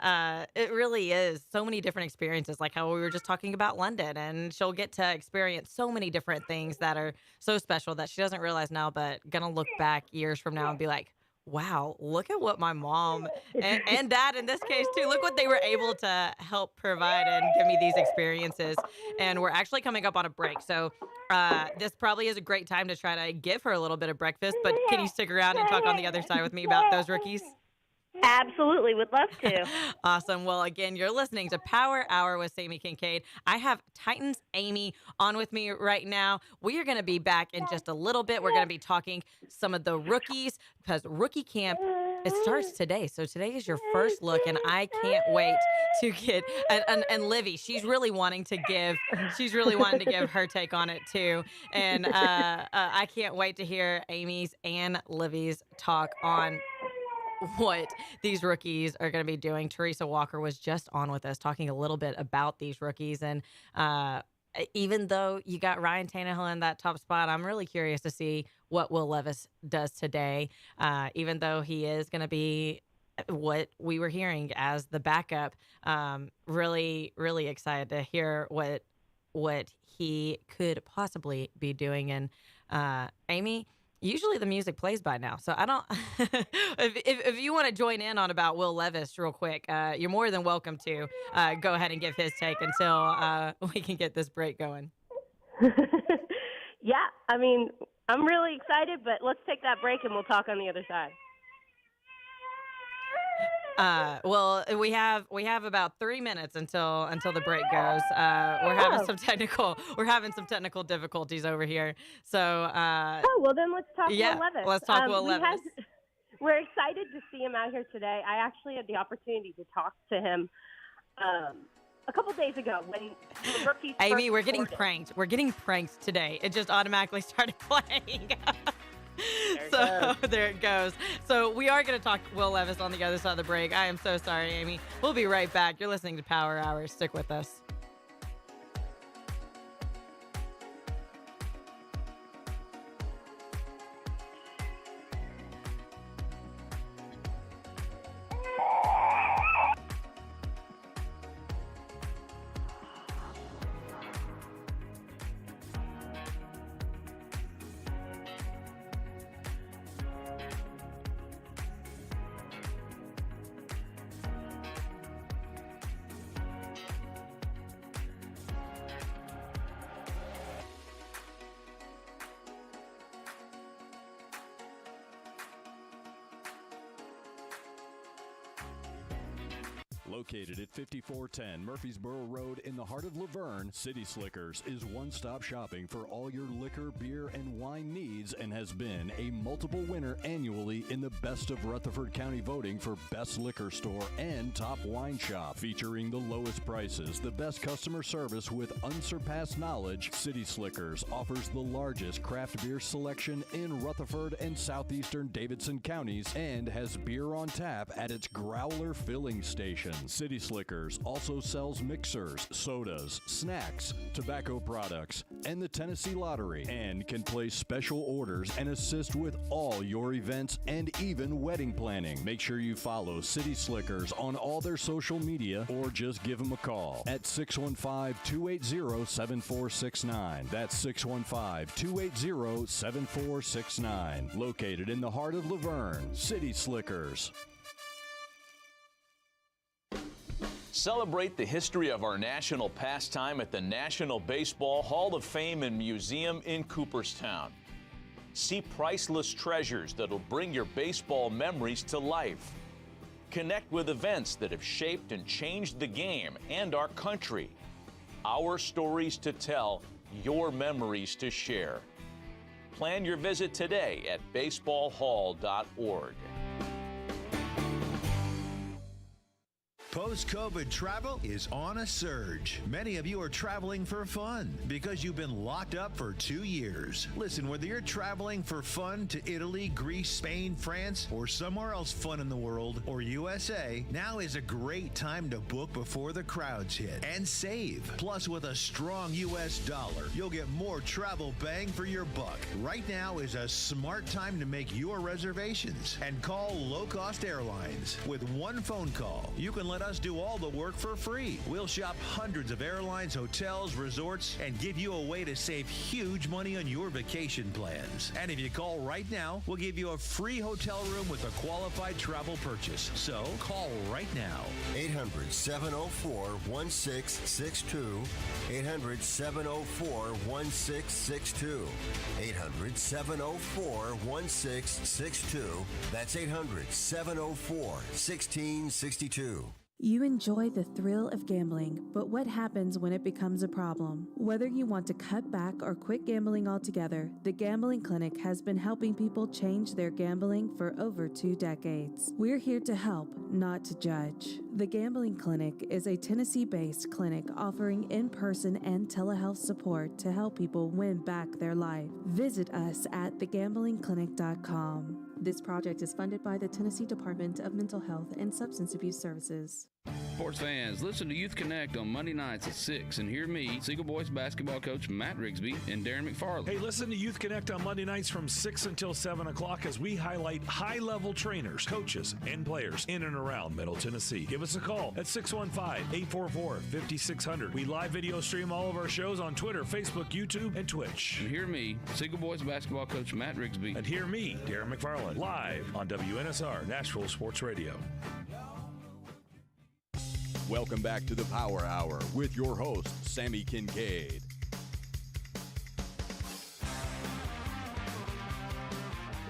it really is so many different experiences, like how we were just talking about London, and she'll get to experience so many different things that are so special that she doesn't realize now, but gonna look back years from now and be like, wow, look at what my mom and dad in this case too, look what they were able to help provide and give me these experiences. And we're actually coming up on a break. So this probably is a great time to try to give her a little bit of breakfast, but can you stick around and talk on the other side with me about those rookies? Absolutely, would love to. Awesome. Well, again, you're listening to Power Hour with Sammy Kincaid. I have Titans Amy on with me right now. We are going to be back in just a little bit. We're going to be talking some of the rookies because rookie camp, it starts today. So today is your first look, and I can't wait to get and Livy. She's really wanting to give her take on it too. And I can't wait to hear Amy's and Livy's talk on what these rookies are going to be doing. Teresa Walker was just on with us talking a little bit about these rookies. And even though you got Ryan Tannehill in that top spot, I'm really curious to see what Will Levis does today, even though he is going to be what we were hearing as the backup. Really, really excited to hear what he could possibly be doing. And Amy, usually the music plays by now, so I don't. if you want to join in on about Will Levis real quick, you're more than welcome to go ahead and give his take until we can get this break going. Yeah, I mean, I'm really excited, but let's take that break and we'll talk on the other side. Well, we have about 3 minutes until the break goes. We're having some technical difficulties over here. So well then let's talk Will Levis. Let's talk Will Levis. We're excited to see him out here today. I actually had the opportunity to talk to him a couple days ago when the rookies. Amy, we're getting pranked. We're getting pranked today. It just automatically started playing. There it goes. So we are going to talk Will Levis on the other side of the break. I am so sorry, Amy. We'll be right back. You're listening to Power Hour. Stick with us. Located at 5410 Murfreesboro Road in the heart of Laverne, City Slickers is one-stop shopping for all your liquor, beer, and wine needs and has been a multiple winner annually in the Best of Rutherford County voting for Best Liquor Store and Top Wine Shop. Featuring the lowest prices, the best customer service with unsurpassed knowledge, City Slickers offers the largest craft beer selection in Rutherford and southeastern Davidson counties and has beer on tap at its Growler filling station. City Slickers also sells mixers, sodas, snacks, tobacco products, and the Tennessee Lottery, and can place special orders and assist with all your events and even wedding planning. Make sure you follow City Slickers on all their social media or just give them a call at 615-280-7469. That's 615-280-7469. Located in the heart of Laverne, City Slickers. Celebrate the history of our national pastime at the National Baseball Hall of Fame and Museum in Cooperstown. See priceless treasures that'll bring your baseball memories to life. Connect with events that have shaped and changed the game and our country. Our stories to tell, your memories to share. Plan your visit today at baseballhall.org. Post-COVID travel is on a surge. Many of you are traveling for fun because you've been locked up for 2 years. Listen, whether you're traveling for fun to Italy, Greece, Spain, France, or somewhere else fun in the world, or USA, now is a great time to book before the crowds hit and save. Plus, with a strong U.S. dollar, you'll get more travel bang for your buck. Right now is a smart time to make your reservations and call low-cost airlines. With one phone call, you can let us do all the work for free. We'll shop hundreds of airlines, hotels, resorts, and give you a way to save huge money on your vacation plans. And if you call right now, we'll give you a free hotel room with a qualified travel purchase. So call right now. 800-704-1662. 800-704-1662. 800-704-1662. That's 800-704-1662. You enjoy the thrill of gambling, but what happens when it becomes a problem? Whether you want to cut back or quit gambling altogether, the Gambling Clinic has been helping people change their gambling for over 2 decades. We're here to help, not to judge. The Gambling Clinic is a Tennessee-based clinic offering in-person and telehealth support to help people win back their life. Visit us at thegamblingclinic.com. This project is funded by the Tennessee Department of Mental Health and Substance Abuse Services. Sports fans, listen to Youth Connect on Monday nights at 6 and hear me, Seagull Boys basketball coach Matt Rigsby and Darren McFarland. Hey, listen to Youth Connect on Monday nights from 6 until 7 o'clock as we highlight high-level trainers, coaches, and players in and around Middle Tennessee. Give us a call at 615-844-5600. We live video stream all of our shows on Twitter, Facebook, YouTube, and Twitch. And hear me, Seagull Boys basketball coach Matt Rigsby. And hear me, Darren McFarland, live on WNSR Nashville Sports Radio. Welcome back to the Power Hour with your host, Sammy Kincaid.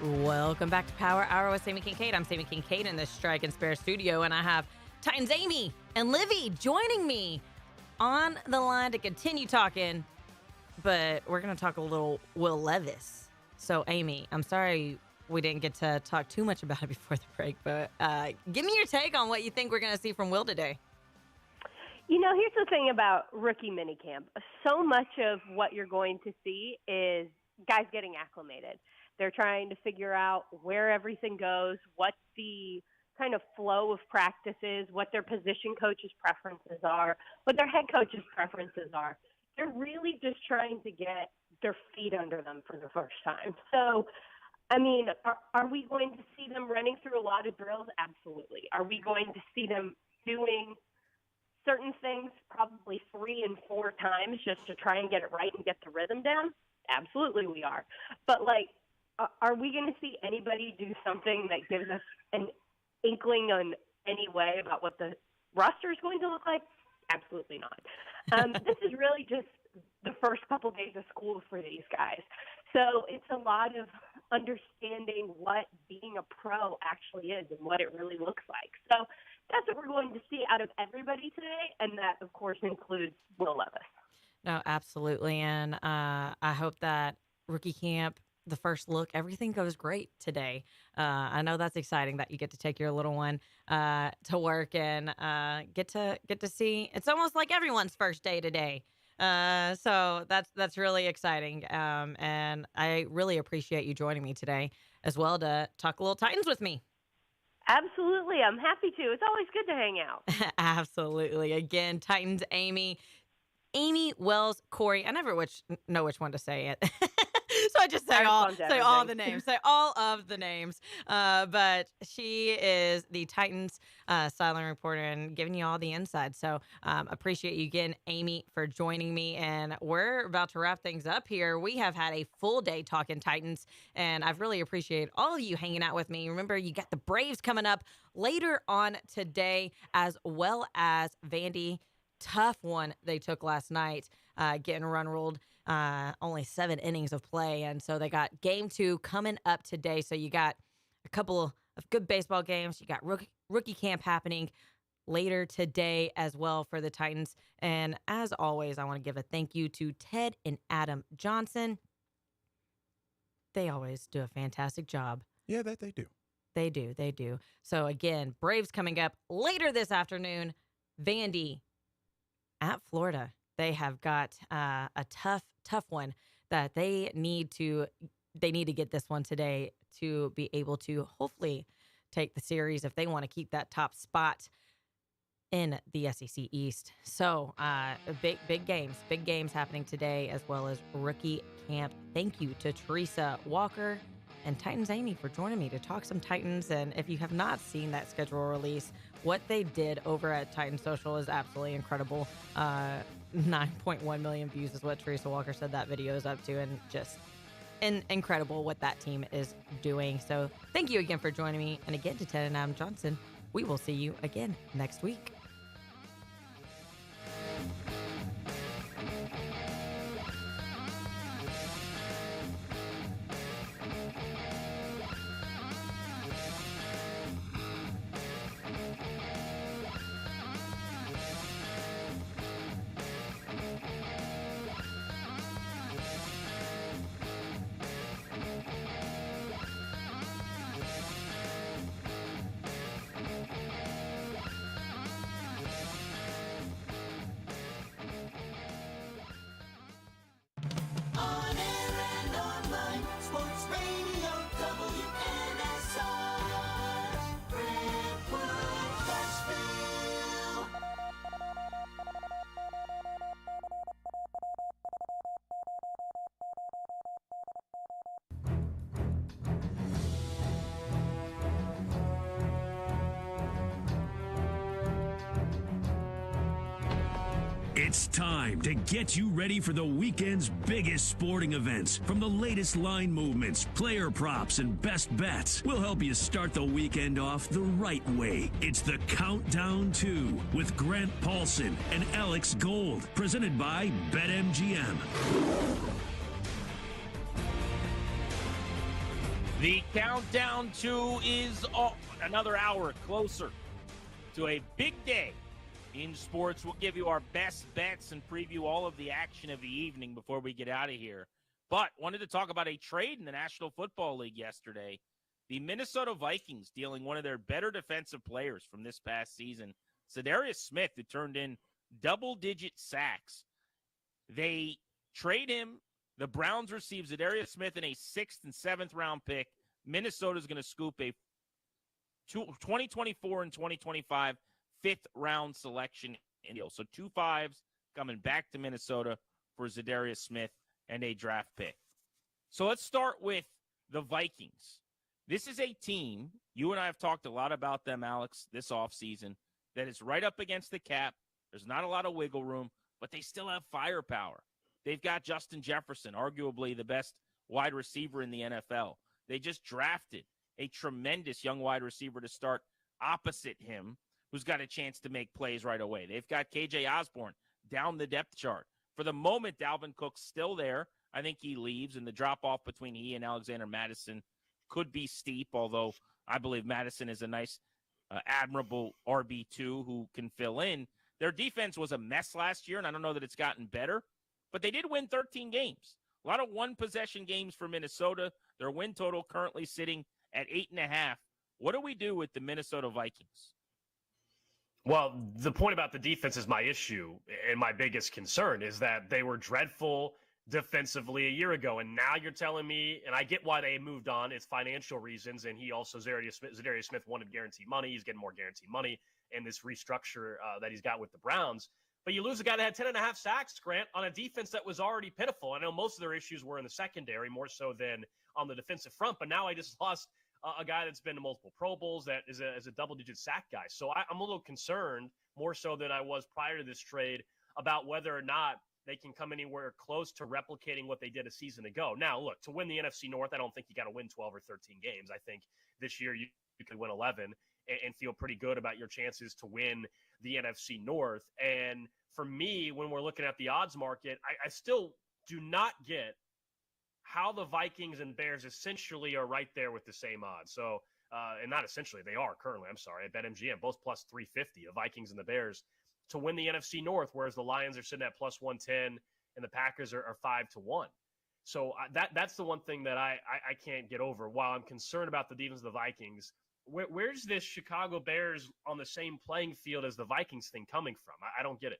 Welcome back to Power Hour with Sammy Kincaid. I'm Sammy Kincaid in the Strike and Spare studio, and I have Titans Amy and Livy joining me on the line to continue talking, but we're going to talk a little Will Levis. So, Amy, I'm sorry we didn't get to talk too much about it before the break, but give me your take on what you think we're going to see from Will today. You know, here's the thing about rookie minicamp. So much of what you're going to see is guys getting acclimated. They're trying to figure out where everything goes, what the kind of flow of practice is, what their position coach's preferences are, what their head coach's preferences are. They're really just trying to get their feet under them for the first time. So, I mean, are we going to see them running through a lot of drills? Absolutely. Are we going to see them doing certain things probably 3 and 4 times just to try and get it right and get the rhythm down? Absolutely we are. But, like, are we going to see anybody do something that gives us an inkling on any way about what the roster is going to look like? Absolutely not. This is really just the first couple days of school for these guys. So it's a lot of understanding what being a pro actually is and what it really looks like. So that's what we're going to see out of everybody today, and that, of course, includes Will Levis. No, absolutely, and I hope that rookie camp, the first look, everything goes great today. I know that's exciting that you get to take your little one to work and get to see. It's almost like everyone's first day today. So that's really exciting. And I really appreciate you joining me today as well to talk a little Titans with me. Absolutely. I'm happy to. It's always good to hang out. Absolutely. Again, Titans, Amy Wells, Corey. I never know which one to say it. So I just say all the names, say all of the names. But she is the Titans sideline reporter and giving you all the inside. So appreciate you again, Amy, for joining me. And we're about to wrap things up here. We have had a full day talking Titans, and I've really appreciated all of you hanging out with me. Remember, you got the Braves coming up later on today, as well as Vandy. Tough one they took last night, getting run ruled. Only 7 innings of play, and so they got game 2 coming up today. So you got a couple of good baseball games. You got rookie camp happening later today as well for the Titans. And as always, I want to give a thank you to Ted and Adam Johnson. They always do a fantastic job. Yeah, that they do. They do. They do. So, again, Braves coming up later this afternoon. Vandy at Florida. They have got a tough one that they need to get this one today to be able to hopefully take the series if they want to keep that top spot in the SEC East. So big games happening today, as well as rookie camp. Thank you to Teresa Walker and Titans Amy for joining me to talk some Titans. And if you have not seen that schedule release, what they did over at Titan Social is absolutely incredible. 9.1 million views is what Teresa Walker said that video is up to, and just incredible what that team is doing. So thank you again for joining me. And again to Ted and Adam Johnson, we will see you again next week. It's time to get you ready for the weekend's biggest sporting events. From the latest line movements, player props, and best bets, we'll help you start the weekend off the right way. It's the Countdown 2 with Grant Paulson and Alex Gold, presented by BetMGM. The Countdown 2 is another hour closer to a big day in sports. We'll give you our best bets and preview all of the action of the evening before we get out of here. But wanted to talk about a trade in the National Football League yesterday. The Minnesota Vikings dealing one of their better defensive players from this past season, Za'Darius Smith, who turned in double-digit sacks. They trade him. The Browns receive Za'Darius Smith in a 6th and 7th round pick. Minnesota's going to scoop a 2024 and 2025 5th-round selection in deal. So 2 5s coming back to Minnesota for Za'Darius Smith and a draft pick. So let's start with the Vikings. This is a team, you and I have talked a lot about them, Alex, this offseason, that is right up against the cap. There's not a lot of wiggle room, but they still have firepower. They've got Justin Jefferson, arguably the best wide receiver in the NFL. They just drafted a tremendous young wide receiver to start opposite him, who's got a chance to make plays right away. They've got KJ Osborne down the depth chart. For the moment, Dalvin Cook's still there. I think he leaves, and the drop-off between he and Alexander Mattison could be steep, although I believe Mattison is a nice, admirable RB2 who can fill in. Their defense was a mess last year, and I don't know that it's gotten better, but they did win 13 games. A lot of one-possession games for Minnesota. Their win total currently sitting at 8.5. What do we do with the Minnesota Vikings? Well, the point about the defense is my issue, and my biggest concern is that they were dreadful defensively a year ago, and now you're telling me, and I get why they moved on, it's financial reasons, and he also, Za'Darius Smith wanted guaranteed money. He's getting more guaranteed money in this restructure that he's got with the Browns. But you lose a guy that had 10.5 sacks, Grant, on a defense that was already pitiful. I know most of their issues were in the secondary, more so than on the defensive front, but now I just lost a guy that's been to multiple Pro Bowls, that is a double-digit sack guy. So I'm a little concerned, more so than I was prior to this trade, about whether or not they can come anywhere close to replicating what they did a season ago. Now, look, to win the NFC North, I don't think you got to win 12 or 13 games. I think this year you could win 11 and feel pretty good about your chances to win the NFC North. And for me, when we're looking at the odds market, I still do not get how the Vikings and Bears essentially are right there with the same odds. So, and not essentially, they are currently, I'm sorry, at BetMGM, both plus 350, the Vikings and the Bears, to win the NFC North, whereas the Lions are sitting at plus 110 and the Packers are 5-1. So that's the one thing that I can't get over. While I'm concerned about the defense of the Vikings, where's this Chicago Bears on the same playing field as the Vikings thing coming from? I don't get it.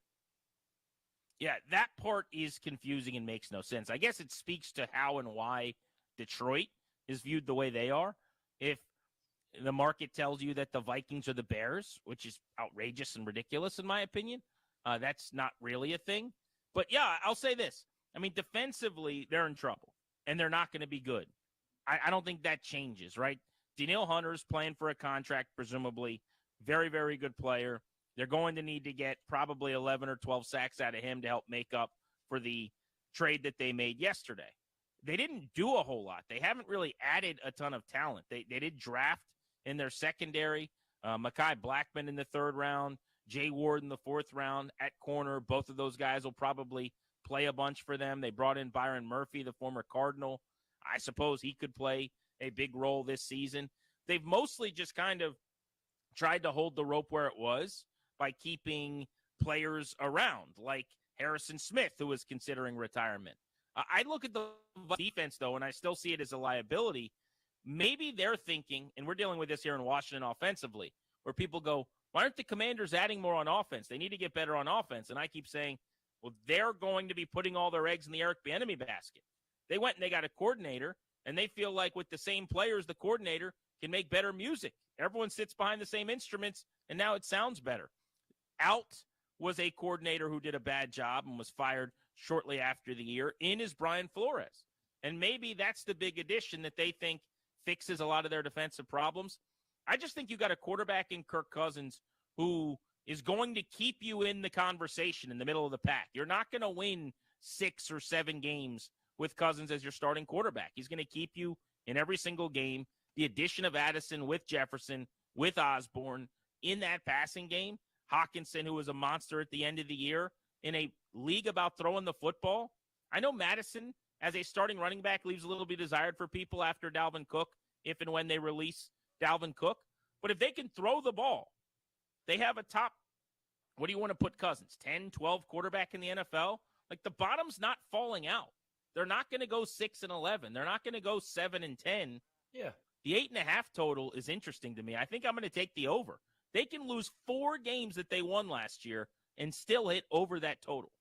Yeah, that part is confusing and makes no sense. I guess it speaks to how and why Detroit is viewed the way they are. If the market tells you that the Vikings are the Bears, which is outrageous and ridiculous in my opinion, that's not really a thing. But yeah, I'll say this. I mean, defensively, they're in trouble, and they're not going to be good. I don't think that changes, right? Danielle Hunter's playing for a contract, presumably. Very, very good player. They're going to need to get probably 11 or 12 sacks out of him to help make up for the trade that they made yesterday. They didn't do a whole lot. They haven't really added a ton of talent. They did draft in their secondary, Mekhi Blackman in the 3rd round, Jay Ward in the 4th round at corner. Both of those guys will probably play a bunch for them. They brought in Byron Murphy, the former Cardinal. I suppose he could play a big role this season. They've mostly just kind of tried to hold the rope where it was by keeping players around, like Harrison Smith, who is considering retirement. I look at the defense, though, and I still see it as a liability. Maybe they're thinking, and we're dealing with this here in Washington offensively, where people go, why aren't the Commanders adding more on offense? They need to get better on offense. And I keep saying, well, they're going to be putting all their eggs in the Eric Bieniemy basket. They went and they got a coordinator, and they feel like with the same players, the coordinator can make better music. Everyone sits behind the same instruments, and now it sounds better. Out was a coordinator who did a bad job and was fired shortly after the year. In is Brian Flores. And maybe that's the big addition that they think fixes a lot of their defensive problems. I just think you got a quarterback in Kirk Cousins who is going to keep you in the conversation in the middle of the pack. You're not going to win 6 or 7 games with Cousins as your starting quarterback. He's going to keep you in every single game. The addition of Addison with Jefferson, with Osborne in that passing game, Hawkinson, who was a monster at the end of the year, in a league about throwing the football. I know Madison, as a starting running back, leaves a little bit desired for people after Dalvin Cook, if and when they release Dalvin Cook. But if they can throw the ball, they have a top, what do you want to put Cousins, 10, 12 quarterback in the NFL? Like, the bottom's not falling out. They're not going to go 6-11. They're not going to go 7-10. Yeah. The 8.5 total is interesting to me. I think I'm going to take the over. They can lose 4 games that they won last year and still hit over that total.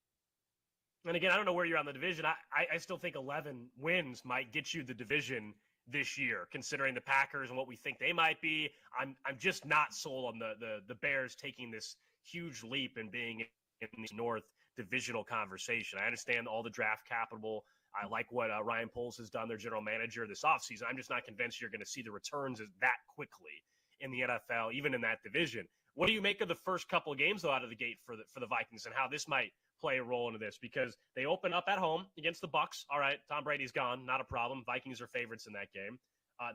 And again, I don't know where you're on the division. I still think 11 wins might get you the division this year, considering the Packers and what we think they might be. I'm just not sold on the Bears taking this huge leap and being in the North divisional conversation. I understand all the draft capital. I like what Ryan Poles has done, their general manager, this offseason. I'm just not convinced you're going to see the returns that quickly in the NFL, even in that division. What do you make of the first couple of games, though, out of the gate for the Vikings, and how this might play a role into this? Because they open up at home against the Bucs. All right, Tom Brady's gone, not a problem. Vikings are favorites in that game.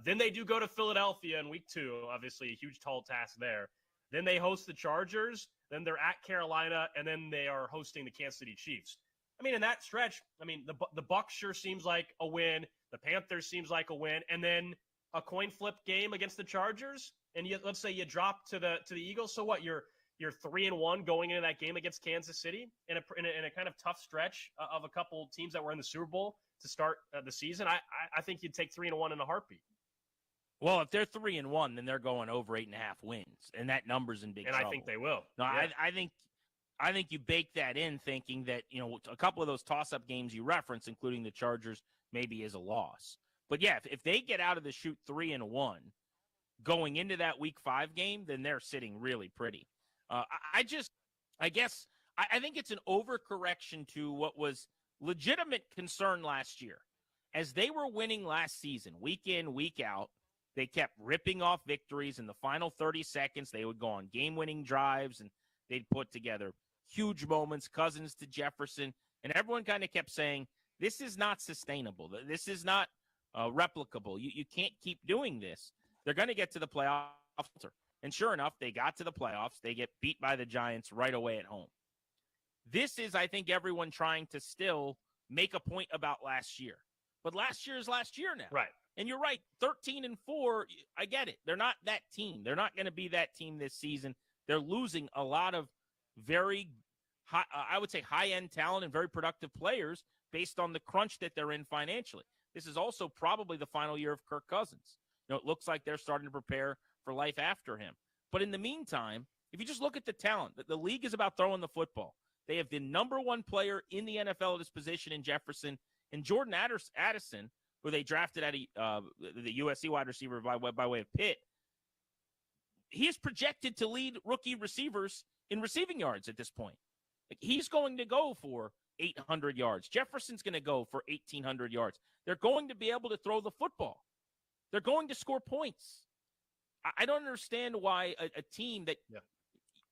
Then they do go to Philadelphia in week 2, obviously a huge, tall task there. Then they host the Chargers. Then they're at Carolina, and then they are hosting the Kansas City Chiefs. I mean, in that stretch, I mean, the Bucs sure seems like a win. The Panthers seems like a win. And then a coin flip game against the Chargers, and let's say you drop to the Eagles. So what? You're 3-1 going into that game against Kansas City in a kind of tough stretch of a couple teams that were in the Super Bowl to start the season. I think you'd take 3-1 in a heartbeat. Well, if they're 3-1, then they're going over 8.5 wins, and that number's in big trouble. And I think they will. No, yeah. I think you bake that in, thinking that a couple of those toss-up games you reference, including the Chargers, maybe is a loss. But yeah, if they get out of the chute 3-1 going into that Week 5 game, then they're sitting really pretty. I think it's an overcorrection to what was legitimate concern last year. As they were winning last season, week in, week out, they kept ripping off victories. In the final 30 seconds, they would go on game-winning drives, and they'd put together huge moments, Cousins to Jefferson, and everyone kind of kept saying, this is not sustainable. This is not replicable. You can't keep doing this. They're going to get to the playoffs. And sure enough, they got to the playoffs. They get beat by the Giants right away at home. This is, I think, everyone trying to still make a point about last year. But last year is last year now. Right. And you're right, 13-4, I get it. They're not that team. They're not going to be that team this season. They're losing a lot of very I would say high-end talent and very productive players based on the crunch that they're in financially. This is also probably the final year of Kirk Cousins. It looks like they're starting to prepare for life after him. But in the meantime, if you just look at the talent, the league is about throwing the football. They have the number one player in the NFL at his position in Jefferson, and Jordan Addison, who they drafted at the USC wide receiver by way of Pitt. He is projected to lead rookie receivers in receiving yards at this point. He's going to go for 800 yards. Jefferson's going to go for 1,800 yards. They're going to be able to throw the football. They're going to score points. I don't understand why a team that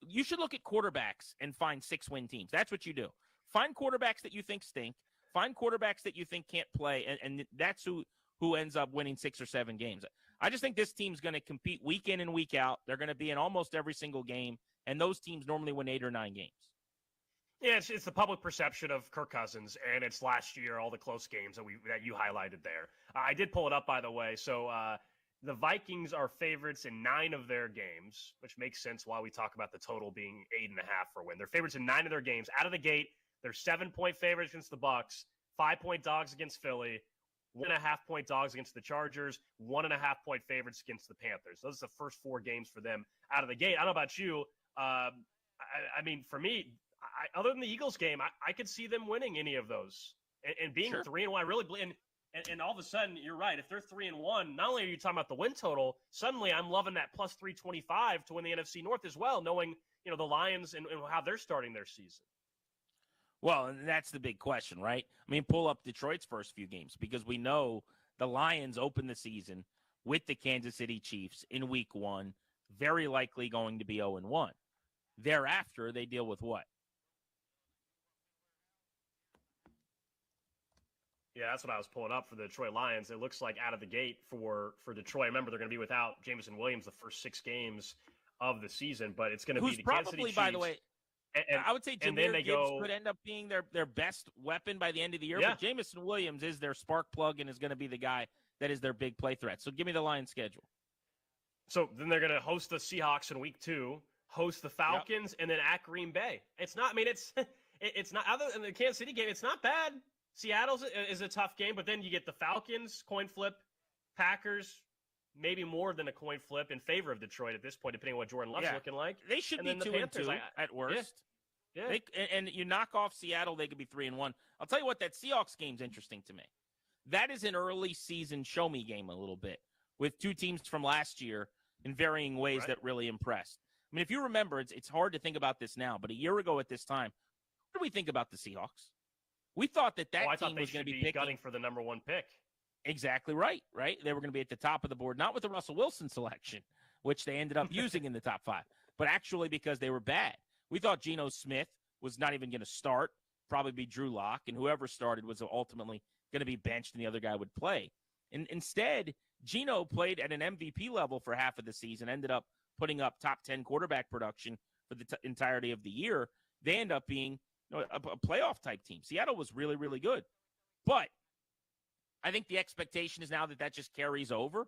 you should look at quarterbacks and find 6-win teams. That's what you do. Find quarterbacks that you think stink. Find quarterbacks that you think can't play, and that's who ends up winning 6 or 7 games. I just think this team's going to compete week in and week out. They're going to be in almost every single game, and those teams normally win 8 or 9 games. Yeah, it's the public perception of Kirk Cousins, and it's last year, all the close games that you highlighted there. I did pull it up, by the way. So the Vikings are favorites in 9 of their games, which makes sense why we talk about the total being 8.5 for a win. They're favorites in 9 of their games. Out of the gate, they're 7-point favorites against the Bucs, 5-point dogs against Philly, 1.5-point dogs against the Chargers, 1.5-point favorites against the Panthers. Those are the first 4 games for them out of the gate. I don't know about you. I mean, for me, other than the Eagles game, I could see them winning any of those and being 3-1. I really believe. And all of a sudden, you're right. If they're 3-1, not only are you talking about the win total, suddenly I'm loving that plus 325 to win the NFC North as well, knowing the Lions and how they're starting their season. Well, and that's the big question, right? I mean, pull up Detroit's first few games because we know the Lions opened the season with the Kansas City Chiefs in Week 1, very likely going to be 0-1. Thereafter, they deal with what? Yeah, that's what I was pulling up for the Detroit Lions. It looks like out of the gate for Detroit. Remember, they're going to be without Jameson Williams the first 6 games of the season, but it's going to be the Kansas City Chiefs. By the way, I would say Jahmyr Gibbs could end up being their best weapon by the end of the year, but Jameson Williams is their spark plug and is going to be the guy that is their big play threat. So give me the Lions schedule. So then they're going to host the Seahawks in Week 2, host the Falcons, and then at Green Bay. It's not, I mean, it's not, other than the Kansas City game, it's not bad. Seattle is a tough game, but then you get the Falcons, coin flip, Packers, maybe more than a coin flip in favor of Detroit at this point, depending on what Jordan Love's looking like. They should be 2-2 at worst. Yeah. And you knock off Seattle, they could be 3-1. I'll tell you what, that Seahawks game's interesting to me. That is an early season show me game a little bit with 2 teams from last year in varying ways that really impressed. I mean, if you remember, it's hard to think about this now, but a year ago at this time, what did we think about the Seahawks? We thought that team was going to be gunning for the number 1 pick. Exactly right? They were going to be at the top of the board, not with the Russell Wilson selection, which they ended up using in the top 5, but actually because they were bad. We thought Geno Smith was not even going to start, probably be Drew Lock, and whoever started was ultimately going to be benched and the other guy would play. And instead, Geno played at an MVP level for half of the season, ended up putting up top 10 quarterback production for the entirety of the year. They end up being a playoff type team. Seattle was really, really good. But I think the expectation is now that just carries over.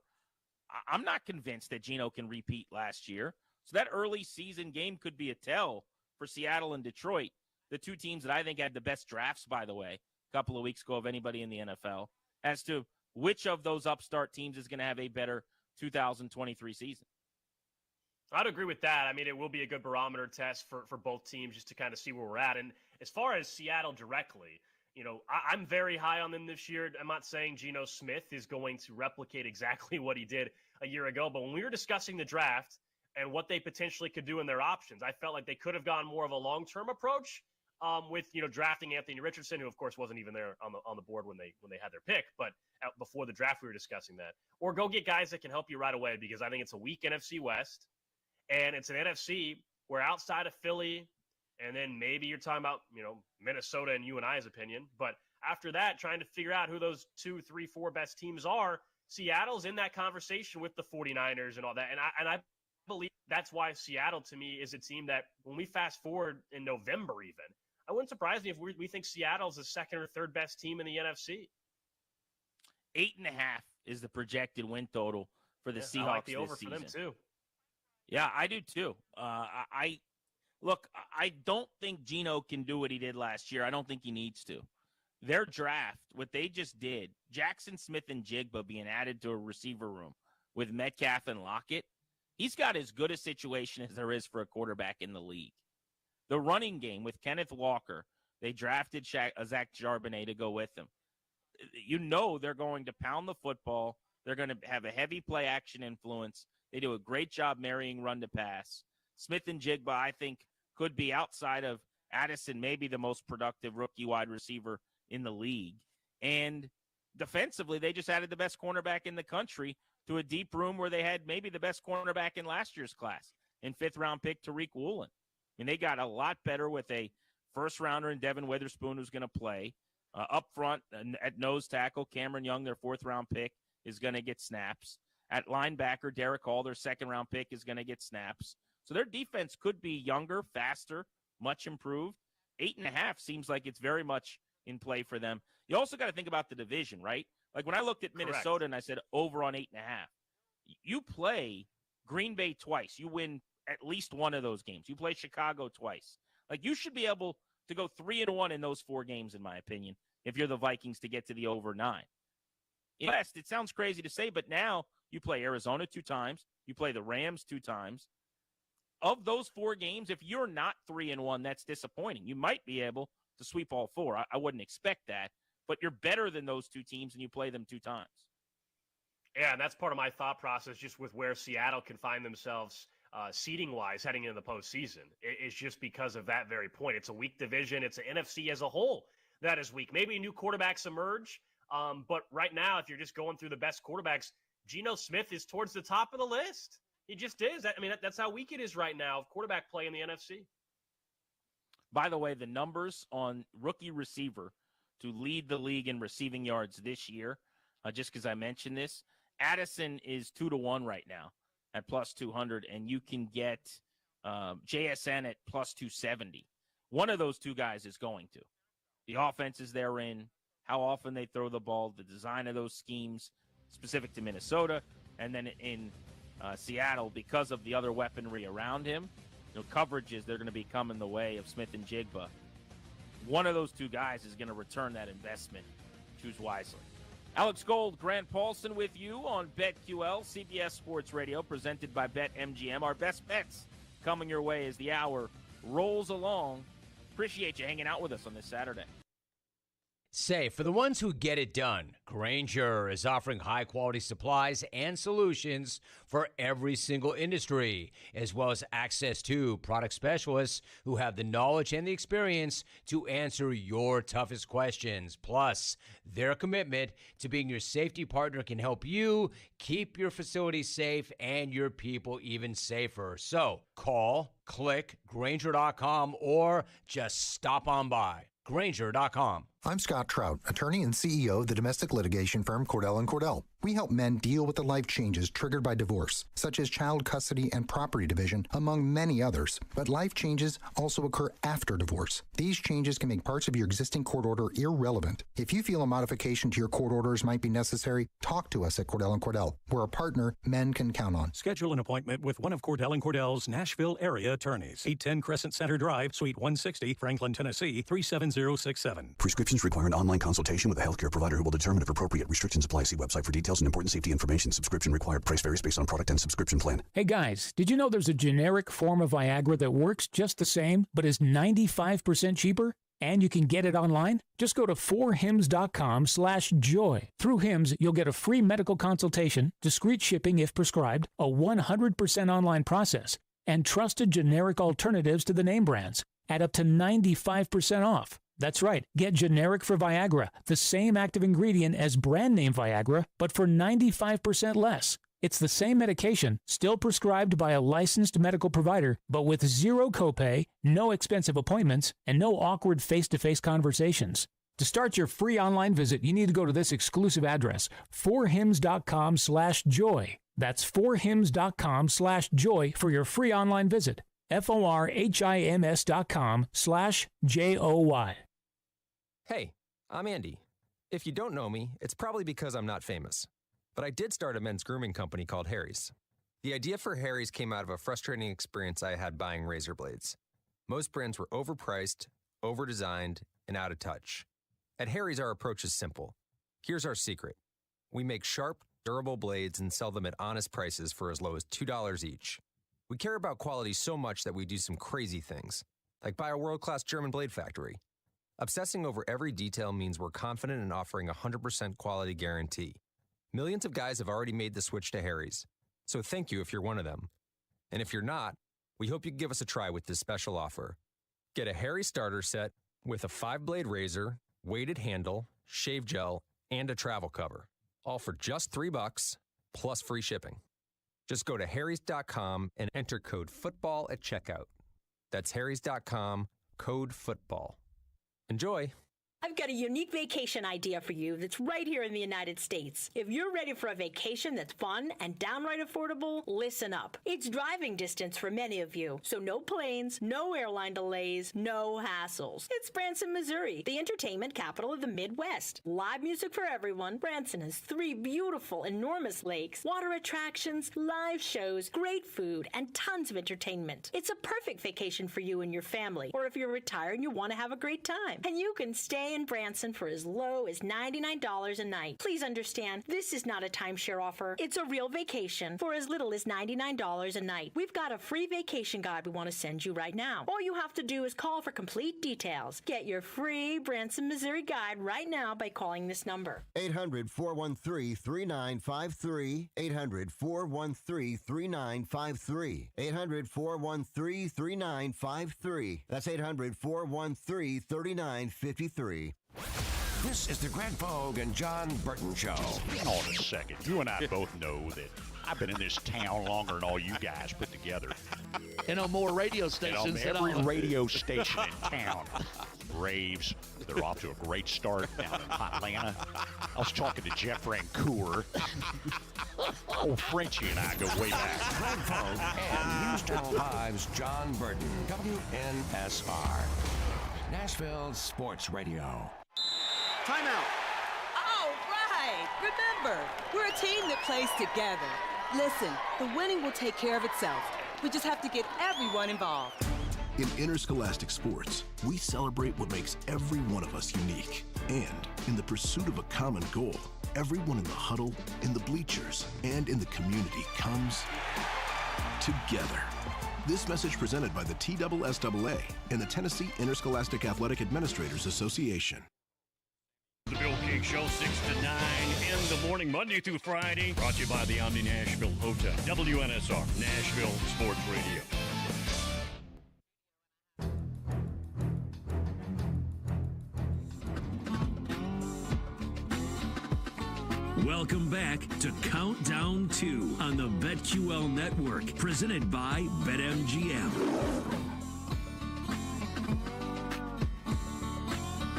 I'm not convinced that Geno can repeat last year. So that early season game could be a tell for Seattle and Detroit, the 2 teams that I think had the best drafts, by the way, a couple of weeks ago of anybody in the NFL, as to which of those upstart teams is going to have a better 2023 season. I'd agree with that. I mean, it will be a good barometer test for both teams just to kind of see where we're at. And as far as Seattle directly, I'm very high on them this year. I'm not saying Geno Smith is going to replicate exactly what he did a year ago, but when we were discussing the draft and what they potentially could do in their options, I felt like they could have gone more of a long-term approach with drafting Anthony Richardson, who of course wasn't even there on the board when they had their pick, but before the draft we were discussing that, or go get guys that can help you right away, because I think it's a weak NFC West. And it's an NFC where outside of Philly, and then maybe you're talking about, Minnesota in you and I's opinion. But after that, trying to figure out who those 2, 3, 4 best teams are, Seattle's in that conversation with the 49ers and all that. And I believe that's why Seattle, to me, is a team that when we fast forward in November even, I wouldn't surprise me if we think Seattle's the 2nd or 3rd best team in the NFC. 8.5 is the projected win total for the Seahawks I like the over this season. for them too. Yeah, I do too. Look, I don't think Geno can do what he did last year. I don't think he needs to. Their draft, what they just did, Jackson Smith and Jigba being added to a receiver room with Metcalf and Lockett, he's got as good a situation as there is for a quarterback in the league. The running game with Kenneth Walker, they drafted Zach Charbonnet to go with him. You know they're going to pound the football. They're going to have a heavy play action influence. They do a great job marrying run to pass. Smith and Jigba, I think, could be outside of Addison, maybe the most productive rookie wide receiver in the league. And defensively, they just added the best cornerback in the country to a deep room where they had maybe the best cornerback in last year's class in 5th-round pick Tariq Woolen. I mean, they got a lot better with a first-rounder in Devin Witherspoon who's going to play. Up front at nose tackle, Cameron Young, their 4th-round pick, is going to get snaps. At linebacker, Derek Hall, their 2nd-round pick, is going to get snaps. So their defense could be younger, faster, much improved. 8.5 seems like it's very much in play for them. You also got to think about the division, right? Like when I looked at Minnesota and I said over on 8.5, you play Green Bay twice. You win at least one of those games. You play Chicago twice. Like you should be able to go 3-1 in those 4 games, in my opinion, if you're the Vikings to get to the over 9. In the West, it sounds crazy to say, but now you play Arizona 2 times. You play the Rams 2 times. Of those 4 games, if you're not 3-1, that's disappointing. You might be able to sweep all 4. I wouldn't expect that, but you're better than those 2 teams and you play them 2 times. Yeah, and that's part of my thought process just with where Seattle can find themselves seeding-wise heading into the postseason. It's just because of that very point. It's a weak division. It's an NFC as a whole that is weak. Maybe new quarterbacks emerge, but right now, if you're just going through the best quarterbacks, Geno Smith is towards the top of the list. He just is. I mean, that's how weak it is right now of quarterback play in the NFC. By the way, the numbers on rookie receiver to lead the league in receiving yards this year, just because I mentioned this, Addison is 2-1 right now at plus 200, and you can get JSN at plus 270. One of those 2 guys is going to. The offenses they're in, how often they throw the ball, the design of those schemes specific to Minnesota, and then in Seattle, because of the other weaponry around him, coverages, they're going to be coming the way of Smith and Jigba. One of those 2 guys is going to return that investment. Choose wisely. Alex Gold, Grant Paulson with you on BetQL, CBS Sports Radio, presented by BetMGM. Our best bets coming your way as the hour rolls along. Appreciate you hanging out with us on this Saturday. Say, for the ones who get it done, Grainger is offering high-quality supplies and solutions for every single industry, as well as access to product specialists who have the knowledge and the experience to answer your toughest questions. Plus, their commitment to being your safety partner can help you keep your facility safe and your people even safer. So, call, click, Grainger.com, or just stop on by. Grainger.com. I'm Scott Trout, attorney and CEO of the domestic litigation firm Cordell & Cordell. We help men deal with the life changes triggered by divorce, such as child custody and property division, among many others. But life changes also occur after divorce. These changes can make parts of your existing court order irrelevant. If you feel a modification to your court orders might be necessary, talk to us at Cordell & Cordell. We're a partner men can count on. Schedule an appointment with one of Cordell & Cordell's Nashville area attorneys. 810 Crescent Center Drive, Suite 160, Franklin, Tennessee, 37067. Prescriptions require an online consultation with a healthcare provider who will determine if appropriate. Restrictions apply. See website for details and important safety information. Subscription required. Price varies based on product and subscription plan. Hey guys, did you know there's a generic form of Viagra that works just the same, but is 95% cheaper? And you can get it online? Just go to 4hims.com/joy. Through Hims, you'll get a free medical consultation, discreet shipping if prescribed, a 100% online process, and trusted generic alternatives to the name brands at up to 95% off. That's right. Get generic for Viagra, the same active ingredient as brand name Viagra, but for 95% less. It's the same medication, still prescribed by a licensed medical provider, but with zero copay, no expensive appointments, and no awkward face-to-face conversations. To start your free online visit, you need to go to this exclusive address, 4hims.com/joy. That's 4hims.com/joy for your free online visit. FORHIMS.com/JOY. Hey, I'm Andy. If you don't know me, it's probably because I'm not famous. But I did start a men's grooming company called Harry's. The idea for Harry's came out of a frustrating experience I had buying razor blades. Most brands were overpriced, overdesigned, and out of touch. At Harry's, our approach is simple. Here's our secret. We make sharp, durable blades and sell them at honest prices for as low as $2 each. We care about quality so much that we do some crazy things, like buy a world-class German blade factory. Obsessing over every detail means we're confident in offering a 100% quality guarantee. Millions of guys have already made the switch to Harry's, so thank you if you're one of them. And if you're not, we hope you can give us a try with this special offer. Get a Harry starter set with a 5-blade razor, weighted handle, shave gel, and a travel cover. All for just $3 plus free shipping. Just go to harrys.com and enter code FOOTBALL at checkout. That's harrys.com, code FOOTBALL. Enjoy! I've got a unique vacation idea for you that's right here in the United States. If you're ready for a vacation that's fun and downright affordable, listen up. It's driving distance for many of you, so no planes, no airline delays, no hassles. It's Branson, Missouri, the entertainment capital of the Midwest. Live music for everyone. Branson has 3 beautiful, enormous lakes, water attractions, live shows, great food, and tons of entertainment. It's a perfect vacation for you and your family, or if you're retired and you want to have a great time. And you can stay in Branson for as low as $99 a night. Please understand, this is not a timeshare offer. It's a real vacation for as little as $99 a night. We've got a free vacation guide we want to send you right now. All you have to do is call for complete details. Get your free Branson, Missouri guide right now by calling this number. 800-413-3953. 800-413-3953. 800-413-3953. That's 800-413-3953. This is the Greg Vogue and John Burton Show. Hang on a second. You and I both know that I've been in this town longer than all you guys put together. And on more radio stations and on every radio station in town. Braves, they're off to a great start down in Atlanta. I was talking to Jeff Rancour. Old Frenchie and I go way back. Greg Vogue and Houston Live's John Burton, WNSR. Nashville Sports Radio. Timeout. All right. Remember, we're a team that plays together. Listen, the winning will take care of itself. We just have to get everyone involved. In interscholastic sports, we celebrate what makes every one of us unique. And in the pursuit of a common goal, everyone in the huddle, in the bleachers, and in the community comes together. This message presented by the TSSAA and the Tennessee Interscholastic Athletic Administrators Association. The Bill King Show, 6 to 9 in the morning, Monday through Friday. Brought to you by the Omni Nashville Hotel. WNSR, Nashville Sports Radio. Welcome back to Countdown 2 on the BetQL Network, presented by BetMGM.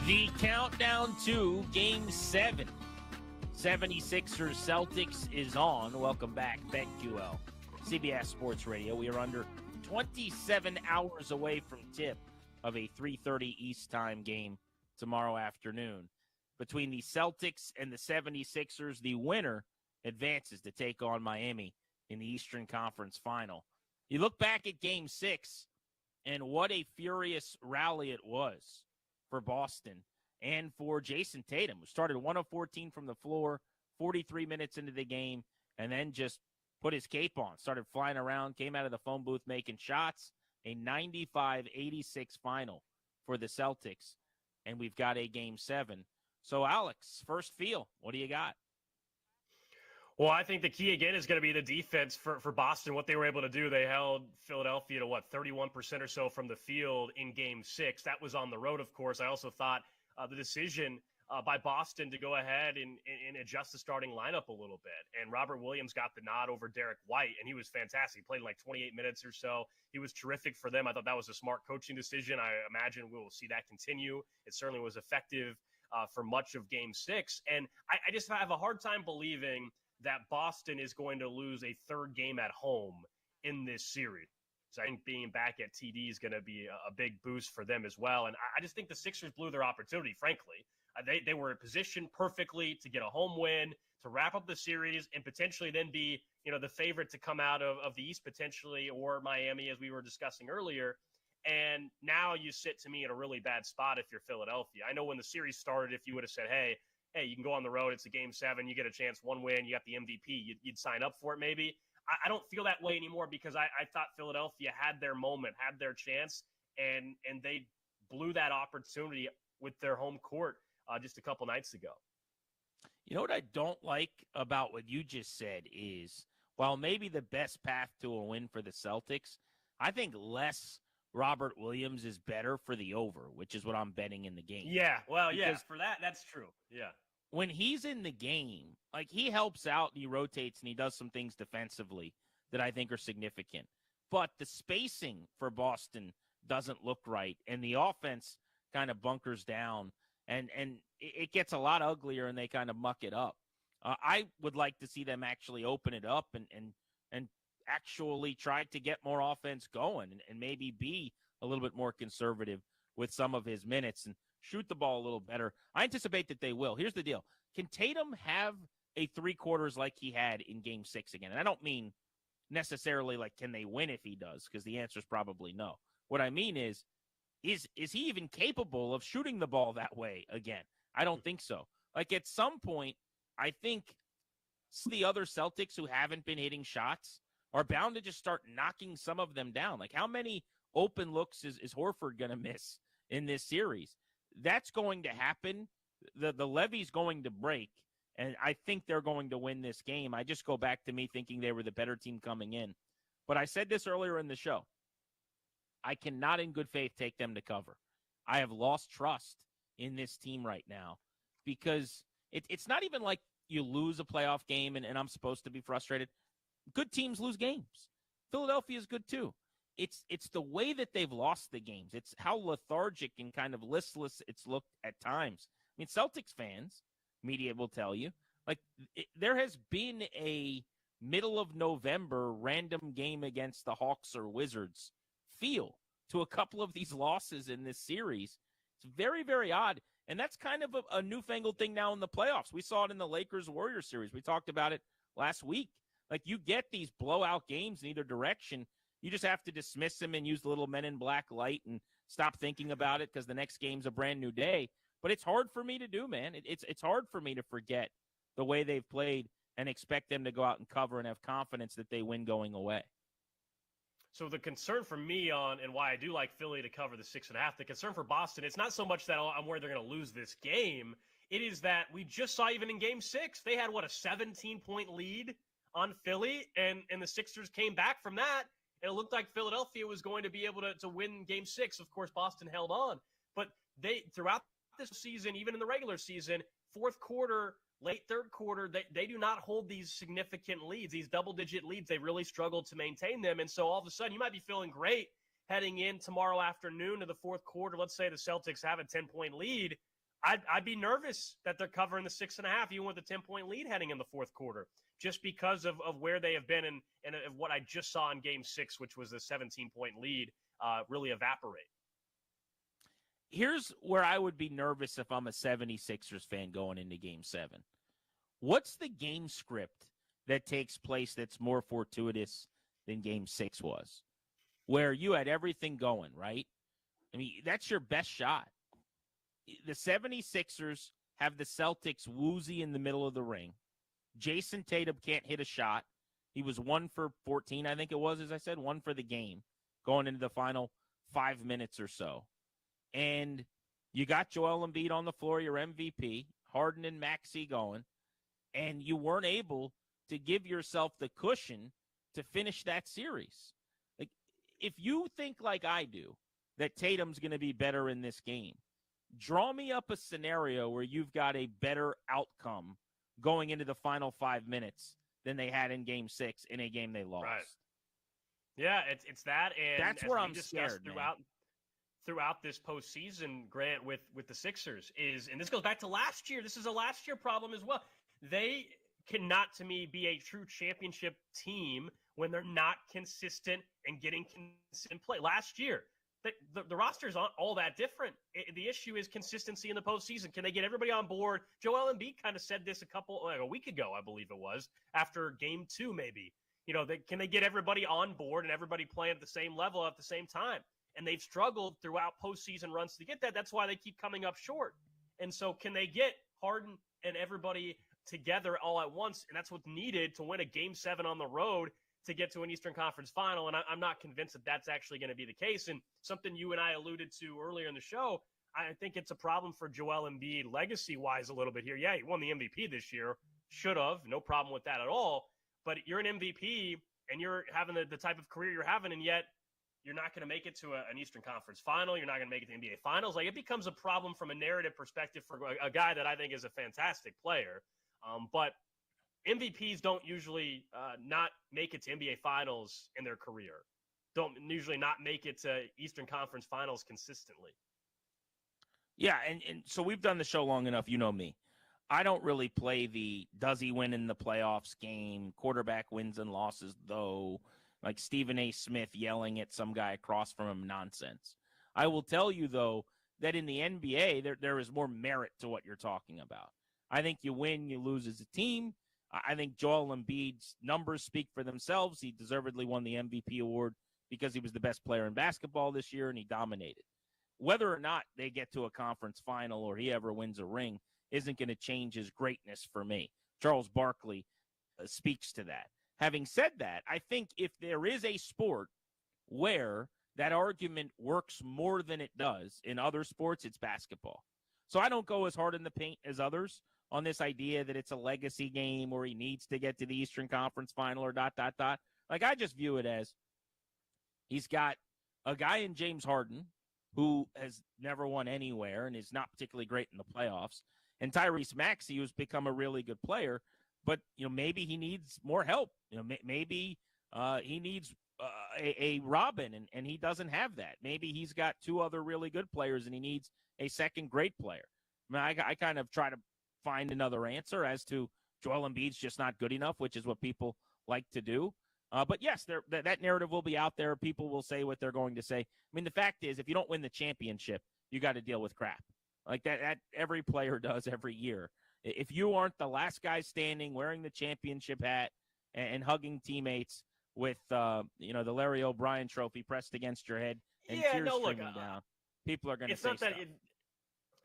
The countdown to Game 7. 76ers Celtics is on. Welcome back, BetQL, CBS Sports Radio. We are under 27 hours away from tip of a 3:30 East Time game tomorrow afternoon. Between the Celtics and the 76ers, the winner advances to take on Miami in the Eastern Conference Final. You look back at Game 6, and what a furious rally it was for Boston and for Jason Tatum, who started 1 of 14 from the floor, 43 minutes into the game, and then just put his cape on, started flying around, came out of the phone booth making shots. A 95-86 final for the Celtics, and we've got a Game 7. So, Alex, first feel, what do you got? Well, I think the key, again, is going to be the defense for Boston, what they were able to do. They held Philadelphia to, 31% or so from the field in Game 6. That was on the road, of course. I also thought the decision by Boston to go ahead and adjust the starting lineup a little bit. And Robert Williams got the nod over Derek White, and he was fantastic. He played like 28 minutes or so. He was terrific for them. I thought that was a smart coaching decision. I imagine we will see that continue. It certainly was effective for much of Game 6. And I just have a hard time believing that Boston is going to lose a third game at home in this series. So I think being back at TD is going to be a big boost for them as well. And I just think the Sixers blew their opportunity, frankly. They were positioned perfectly to get a home win, to wrap up the series, and potentially then be, the favorite to come out of the East potentially, or Miami, as we were discussing earlier. And now you sit to me in a really bad spot if you're Philadelphia. I know when the series started, if you would have said, hey, you can go on the road. It's a Game 7. You get a chance, one win. You got the MVP. You'd sign up for it maybe. I don't feel that way anymore because I thought Philadelphia had their moment, had their chance, and they blew that opportunity with their home court just a couple nights ago. You know what I don't like about what you just said is, while maybe the best path to a win for the Celtics, I think less Robert Williams is better for the over, which is what I'm betting in the game. Yeah, well, because for that, that's true. Yeah. When he's in the game, like he helps out and he rotates and he does some things defensively that I think are significant. But the spacing for Boston doesn't look right, and the offense kind of bunkers down, and it gets a lot uglier, and they kind of muck it up. I would like to see them actually open it up and actually try to get more offense going and maybe be a little bit more conservative with some of his minutes and shoot the ball a little better. I anticipate that they will. Here's the deal. Can Tatum have a 3 quarters like he had in Game 6 again? And I don't mean necessarily like can they win if he does, because the answer is probably no. What I mean is he even capable of shooting the ball that way again? I don't think so. Like at some point, I think the other Celtics who haven't been hitting shots are bound to just start knocking some of them down. Like how many open looks is Horford going to miss in this series? That's going to happen. The levee's going to break, and I think they're going to win this game. I just go back to me thinking they were the better team coming in. But I said this earlier in the show. I cannot in good faith take them to cover. I have lost trust in this team right now because it's not even like you lose a playoff game and I'm supposed to be frustrated. Good teams lose games. Philadelphia is good too. It's the way that they've lost the games. It's how lethargic and kind of listless it's looked at times. I mean, Celtics fans, media will tell you, like there has been a middle of November random game against the Hawks or Wizards feel to a couple of these losses in this series. It's very, very odd. And that's kind of a newfangled thing now in the playoffs. We saw it in the Lakers-Warriors series. We talked about it last week. Like you get these blowout games in either direction. You just have to dismiss them and use the little Men in Black light and stop thinking about it because the next game's a brand new day. But it's hard for me to do, man. It's hard for me to forget the way they've played and expect them to go out and cover and have confidence that they win going away. So the concern for me and why I do like Philly to cover the 6.5, the concern for Boston, it's not so much that I'm worried they're going to lose this game. It is that we just saw even in Game 6, they had, a 17-point lead on Philly, and the Sixers came back from that, and it looked like Philadelphia was going to be able to win Game 6. Of course, Boston held on. But they throughout this season, even in the regular season, fourth quarter, late third quarter, they do not hold these significant leads, these double-digit leads. They really struggled to maintain them. And so all of a sudden, you might be feeling great heading in tomorrow afternoon to the fourth quarter. Let's say the Celtics have a 10-point lead. I'd be nervous that they're covering the 6.5, even with a 10-point lead heading in the fourth quarter, just because of where they have been and of what I just saw in Game 6, which was the 17-point lead, really evaporate. Here's where I would be nervous if I'm a 76ers fan going into Game 7. What's the game script that takes place that's more fortuitous than Game 6 was, where you had everything going, right? I mean, that's your best shot. The 76ers have the Celtics woozy in the middle of the ring. Jason Tatum can't hit a shot. He was 1 for 14, I think it was, as I said, 1 for the game going into the final 5 minutes or so. And you got Joel Embiid on the floor, your MVP, Harden and Maxey going, and you weren't able to give yourself the cushion to finish that series. Like, if you think like I do that Tatum's going to be better in this game, draw me up a scenario where you've got a better outcome going into the final 5 minutes than they had in Game 6 in a game they lost. Right. Yeah, it's that, and that's where I'm scared throughout this postseason, Grant, with the Sixers is, and this goes back to last year. This is a last year problem as well. They cannot, to me, be a true championship team when they're not consistent and getting consistent play. Last year, the rosters aren't all that different. The issue is consistency in the postseason. Can they get everybody on board? Joel Embiid kind of said this a week ago, I believe it was, after Game 2 maybe. Can they get everybody on board and everybody playing at the same level at the same time? and they've struggled throughout postseason runs to get that. That's why they keep coming up short. And so can they get Harden and everybody together all at once? And that's what's needed to win a Game 7 on the road to get to an Eastern Conference final. And I'm not convinced that that's actually going to be the case. And something you and I alluded to earlier in the show, I think it's a problem for Joel Embiid legacy-wise a little bit here. Yeah, he won the MVP this year. Should have. No problem with that at all. But you're an MVP, and you're having the type of career you're having, and yet you're not going to make it to an Eastern Conference final. You're not going to make it to the NBA Finals. Like, it becomes a problem from a narrative perspective for a guy that I think is a fantastic player. But MVPs don't usually not make it to NBA Finals in their career. Don't usually not make it to Eastern Conference Finals consistently. Yeah, and so we've done the show long enough. You know me. I don't really play the does he win in the playoffs game, quarterback wins and losses, though, like Stephen A. Smith yelling at some guy across from him nonsense. I will tell you, though, that in the NBA, there is more merit to what you're talking about. I think you win, you lose as a team. I think Joel Embiid's numbers speak for themselves. He deservedly won the MVP award because he was the best player in basketball this year, and he dominated. Whether or not they get to a conference final or he ever wins a ring isn't going to change his greatness for me. Charles Barkley speaks to that. Having said that, I think if there is a sport where that argument works more than it does in other sports, it's basketball. So I don't go as hard in the paint as others on this idea that it's a legacy game or he needs to get to the Eastern Conference final or ... Like, I just view it as he's got a guy in James Harden who has never won anywhere and is not particularly great in the playoffs, and Tyrese Maxey, who's become a really good player, but maybe he needs more help. Maybe he needs a Robin, and he doesn't have that. Maybe he's got two other really good players, and he needs a second great player. I kind of try to find another answer as to Joel Embiid's just not good enough, which is what people like to do. But yes, that narrative will be out there. People will say what they're going to say. I mean, the fact is, if you don't win the championship, you got to deal with crap. Like that every player does every year. If you aren't the last guy standing wearing the championship hat and hugging teammates with, the Larry O'Brien trophy pressed against your head and tears streaming down, people are going to say stuff.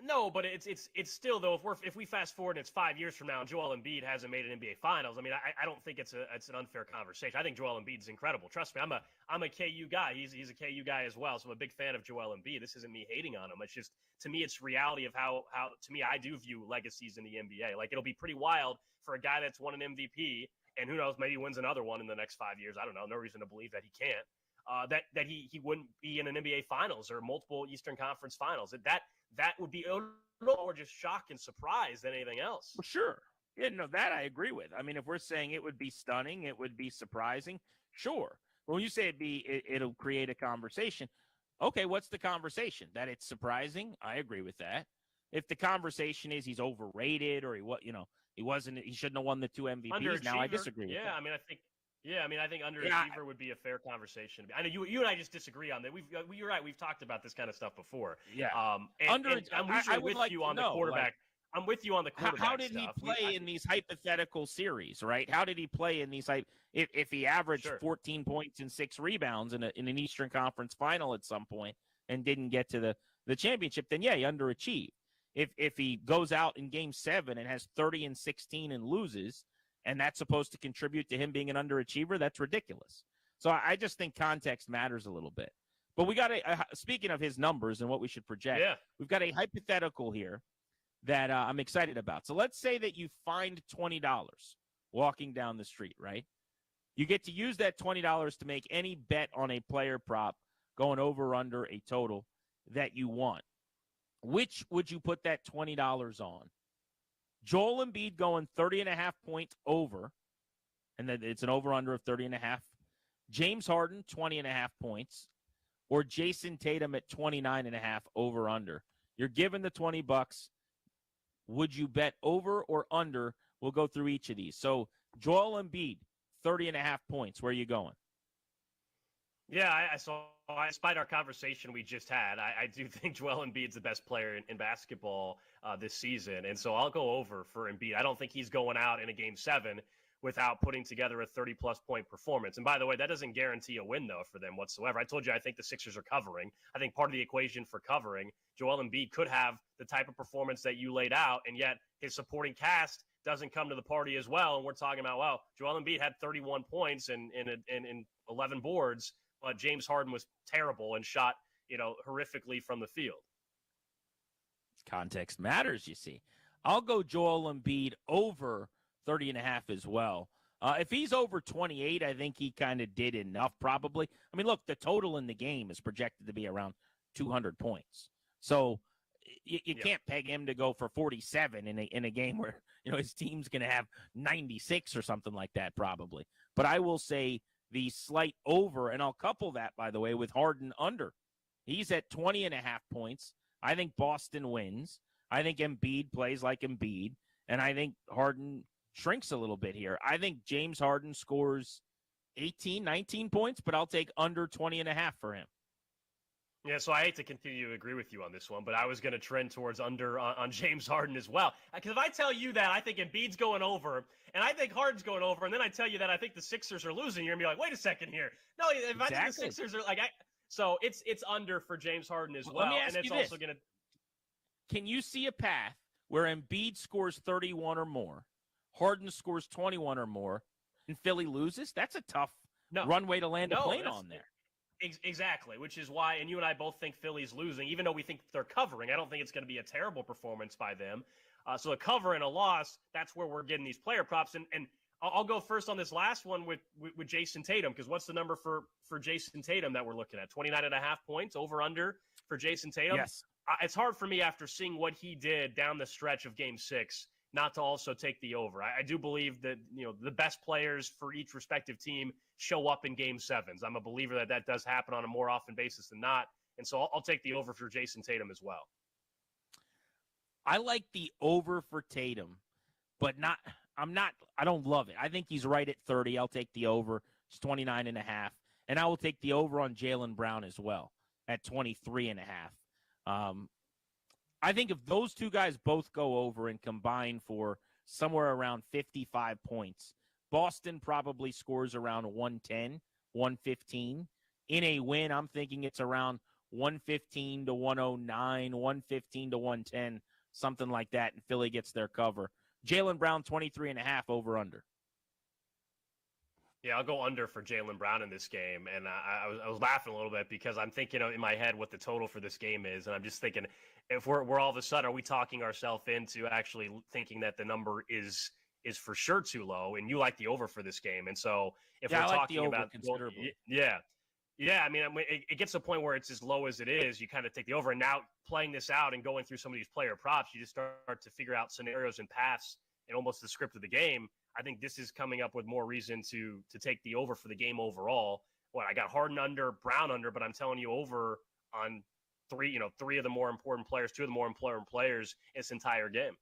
No, but it's still, though, if we fast forward and it's 5 years from now and Joel Embiid hasn't made an NBA Finals, I mean, I don't think it's an unfair conversation. I think Joel Embiid's incredible. Trust me, I'm a KU guy. He's a KU guy as well, so I'm a big fan of Joel Embiid. This isn't me hating on him. It's just, to me, it's reality of how to me, I do view legacies in the NBA. Like, it'll be pretty wild for a guy that's won an MVP, and who knows, maybe he wins another one in the next 5 years. I don't know. No reason to believe that he can't. That he wouldn't be in an NBA Finals or multiple Eastern Conference Finals. That would be more just shock and surprise than anything else. For sure. Yeah, no, that I agree with. I mean, if we're saying it would be stunning, it would be surprising, sure. But when you say it'll create a conversation, okay, what's the conversation? That it's surprising? I agree with that. If the conversation is he's overrated or he shouldn't have won the two MVPs, now I disagree with that. I think underachiever would be a fair conversation. I know you and I just disagree on that. You're right. We've talked about this kind of stuff before. Yeah. I'm with you on the quarterback. I'm with you on the quarterback. How did he play in these hypothetical series, right? How did he play in these if he averaged 14 points and 6 rebounds in an Eastern Conference final at some point and didn't get to the championship, then yeah, he underachieved. If he goes out in Game 7 and has 30 and 16 and loses, and that's supposed to contribute to him being an underachiever, that's ridiculous. So I just think context matters a little bit. But we got speaking of his numbers and what we should project, we've got a hypothetical here that I'm excited about. So let's say that you find $20 walking down the street, right? You get to use that $20 to make any bet on a player prop going over or under a total that you want. Which would you put that $20 on? Joel Embiid going 30.5 points over, and then it's an over-under of 30.5. James Harden, 20.5 points, or Jason Tatum at 29.5 over-under. You're given the $20. Would you bet over or under? We'll go through each of these. So Joel Embiid, 30.5 points. Where are you going? Yeah, I saw. Despite our conversation we just had, I do think Joel Embiid's the best player in basketball this season, and so I'll go over for Embiid. I don't think he's going out in a Game 7 without putting together a 30-plus point performance. And by the way, that doesn't guarantee a win, though, for them whatsoever. I told you I think the Sixers are covering. I think part of the equation for covering, Joel Embiid could have the type of performance that you laid out, and yet his supporting cast doesn't come to the party as well. And we're talking about, well, Joel Embiid had 31 points and 11 boards, but James Harden was terrible and shot, horrifically from the field. Context matters, you see. I'll go Joel Embiid over 30.5 as well. If he's over 28, I think he kind of did enough probably. I mean, look, the total in the game is projected to be around 200 points. So you can't peg him to go for 47 in a game where, his team's going to have 96 or something like that probably. But I will say the slight over, and I'll couple that, by the way, with Harden under. He's at 20.5 points. I think Boston wins. I think Embiid plays like Embiid, and I think Harden shrinks a little bit here. I think James Harden scores 18, 19 points, but I'll take under 20.5 for him. Yeah, so I hate to continue to agree with you on this one, but I was going to trend towards under on James Harden as well. Because if I tell you that I think Embiid's going over, and I think Harden's going over, and then I tell you that I think the Sixers are losing, you're going to be like, wait a second here. No, if exactly. I think the Sixers are so it's under for James Harden as well. Let me ask and it's you this. Also going to. Can you see a path where Embiid scores 31 or more, Harden scores 21 or more, and Philly loses? That's a tough runway to land a plane on there. Exactly, which is why, and you and I both think Philly's losing, even though we think they're covering. I don't think it's going to be a terrible performance by them. So a cover and a loss, that's where we're getting these player props. And I'll go first on this last one with Jason Tatum, because what's the number for Jason Tatum that we're looking at? 29.5 points, over under for Jason Tatum? Yes. It's hard for me after seeing what he did down the stretch of Game 6 not to also take the over. I do believe that the best players for each respective team show up in Game 7s. I'm a believer that does happen on a more often basis than not, and so I'll take the over for Jason Tatum as well. I like the over for Tatum, but I don't love it. I think he's right at 30. I'll take the over. It's 29.5, and I will take the over on Jaylen Brown as well at 23.5. I think if those two guys both go over and combine for somewhere around 55 points, Boston probably scores around 110, 115. In a win, I'm thinking it's around 115 to 109, 115 to 110, something like that, and Philly gets their cover. Jaylen Brown, 23.5, over under. Yeah, I'll go under for Jaylen Brown in this game, and I was laughing a little bit because I'm thinking in my head what the total for this game is, and I'm just thinking, if we're all of a sudden, are we talking ourselves into actually thinking that the number is for sure too low, and you like the over for this game, and so if we're talking about considerably, yeah, I mean, it gets to a point where it's as low as it is, you kind of take the over, and now playing this out and going through some of these player props, you just start to figure out scenarios and paths and almost the script of the game. I think this is coming up with more reason to take the over for the game overall. I got Harden under, Brown under, but I'm telling you over on three of the more important players, two of the more important players in this entire game.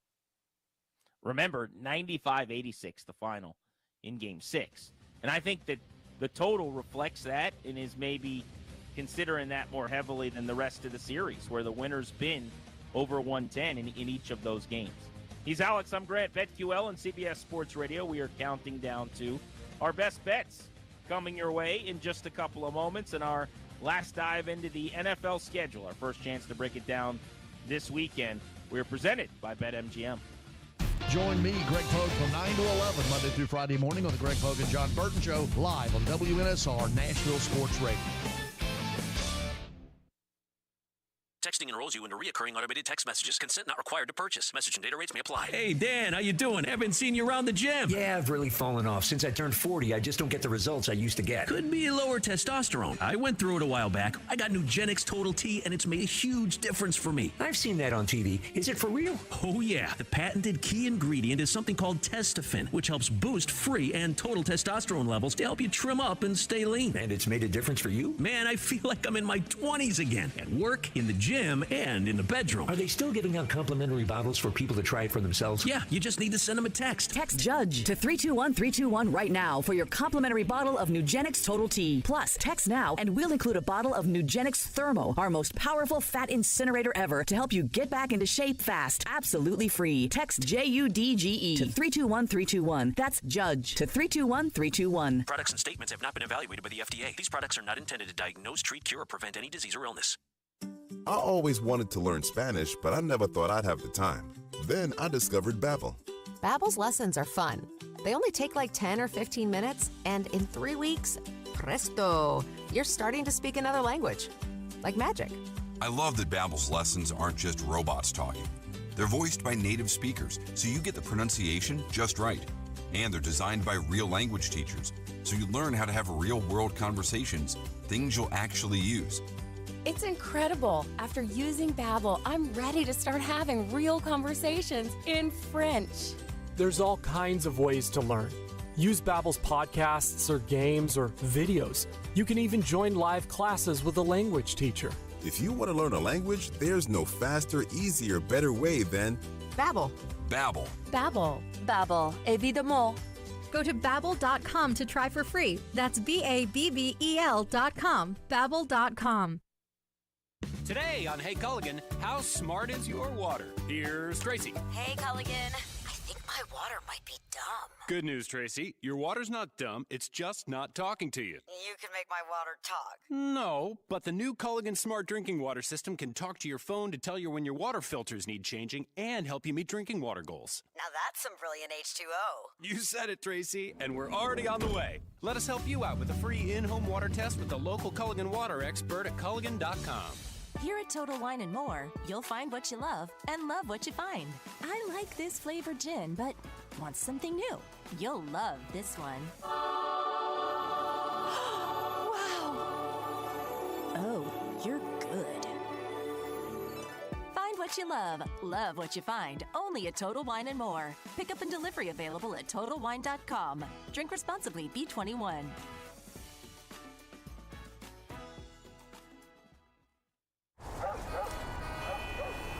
Remember, 95-86, the final in Game 6. And I think that the total reflects that and is maybe considering that more heavily than the rest of the series, where the winner's been over 110 in each of those games. He's Alex. I'm Grant. BetQL and CBS Sports Radio. We are counting down to our best bets coming your way in just a couple of moments, and our last dive into the NFL schedule. Our first chance to break it down this weekend. We're presented by BetMGM. Join me, Greg Pogue, from 9 to 11, Monday through Friday morning on the Greg Pogue and John Burton Show, live on WNSR Nashville Sports Radio. Texting enrolls you into recurring automated text messages. Consent not required to purchase. Message and data rates may apply. Hey, Dan, how you doing? Haven't seen you around the gym. Yeah, I've really fallen off. Since I turned 40, I just don't get the results I used to get. Could be lower testosterone. I went through it a while back. I got Nugenix Total T, and it's made a huge difference for me. I've seen that on TV. Is it for real? Oh, yeah. The patented key ingredient is something called Testofen, which helps boost free and total testosterone levels to help you trim up and stay lean. And it's made a difference for you? Man, I feel like I'm in my 20s again. At work, in the gym, gym, and in the bedroom. Are they still giving out complimentary bottles for people to try it for themselves? Yeah, you just need to send them a text. Text JUDGE to 321-321 right now for your complimentary bottle of Nugenix Total T. Plus, text now and we'll include a bottle of Nugenix Thermo, our most powerful fat incinerator ever, to help you get back into shape fast. Absolutely free. Text JUDGE to 321-321. That's JUDGE to 321-321. Products and statements have not been evaluated by the FDA. These products are not intended to diagnose, treat, cure, or prevent any disease or illness. I always wanted to learn Spanish, but I never thought I'd have the time. Then I discovered Babbel. Babbel's lessons are fun. They only take like 10 or 15 minutes, and in 3 weeks, presto, you're starting to speak another language. Like magic. I love that Babbel's lessons aren't just robots talking. They're voiced by native speakers, so you get the pronunciation just right. And they're designed by real language teachers, so you learn how to have real-world conversations, things you'll actually use. It's incredible. After using Babbel, I'm ready to start having real conversations in French. There's all kinds of ways to learn. Use Babbel's podcasts or games or videos. You can even join live classes with a language teacher. If you want to learn a language, there's no faster, easier, better way than Babbel. Babbel. Babbel. Babbel. Évidemment. Go to Babbel.com to try for free. That's Babbel.com. Babbel.com. Today on Hey Culligan, how smart is your water? Here's Tracy. Hey Culligan, I think my water might be dumb. Good news, Tracy. Your water's not dumb, it's just not talking to you. You can make my water talk. No, but the new Culligan Smart Drinking Water System can talk to your phone to tell you when your water filters need changing and help you meet drinking water goals. Now that's some brilliant H2O. You said it, Tracy, and we're already on the way. Let us help you out with a free in-home water test with the local Culligan water expert at Culligan.com. Here at Total Wine & More, you'll find what you love and love what you find. I like this flavored gin, but want something new? You'll love this one. Wow! Oh, you're good. Find what you love what you find, only at Total Wine & More. Pickup and delivery available at TotalWine.com. Drink responsibly, B21.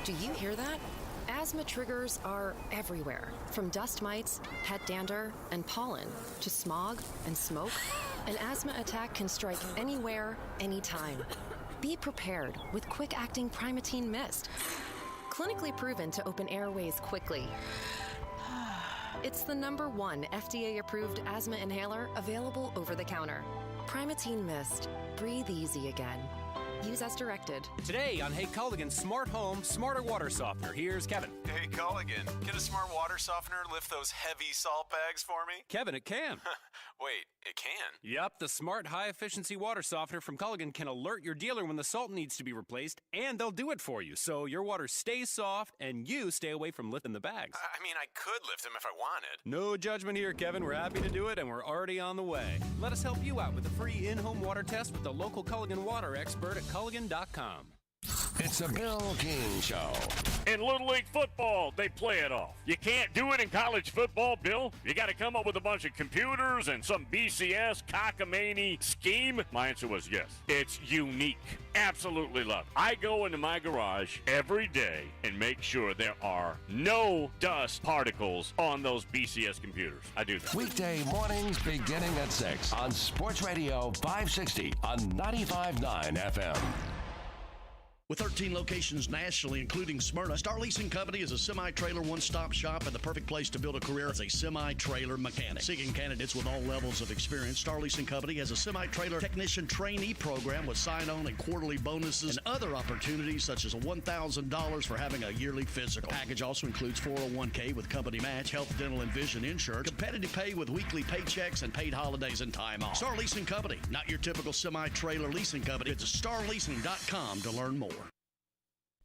Do you hear that? Asthma triggers are everywhere, from dust mites, pet dander, and pollen, to smog and smoke. An asthma attack can strike anywhere, anytime. Be prepared with quick-acting Primatene Mist. Clinically proven to open airways quickly. It's the #1 FDA-approved asthma inhaler available over the counter. Primatene Mist. Breathe easy again. Use as directed. Today on Hey Culligan Smart Home, Smarter Water Softener. Here's Kevin. Hey Culligan, can a smart water softener lift those heavy salt bags for me? Kevin, it can. Wait, it can? Yep, the smart high-efficiency water softener from Culligan can alert your dealer when the salt needs to be replaced, and they'll do it for you, so your water stays soft and you stay away from lifting the bags. I mean, I could lift them if I wanted. No judgment here, Kevin. We're happy to do it, and we're already on the way. Let us help you out with a free in-home water test with the local Culligan water expert at Culligan.com. It's a Bill King Show. In Little League football, they play it off. You can't do it in college football, Bill. You got to come up with a bunch of computers and some BCS cockamamie scheme. My answer was yes. It's unique. Absolutely love it. I go into my garage every day and make sure there are no dust particles on those BCS computers. I do that. Weekday mornings beginning at 6 on Sports Radio 560 on 95.9 FM. With 13 locations nationally, including Smyrna, Star Leasing Company is a semi-trailer one-stop shop and the perfect place to build a career as a semi-trailer mechanic. Seeking candidates with all levels of experience, Star Leasing Company has a semi-trailer technician trainee program with sign-on and quarterly bonuses and other opportunities such as $1,000 for having a yearly physical. Package also includes 401k with company match, health, dental, and vision insurance, competitive pay with weekly paychecks, and paid holidays and time off. Star Leasing Company, not your typical semi-trailer leasing company. It's starleasing.com to learn more.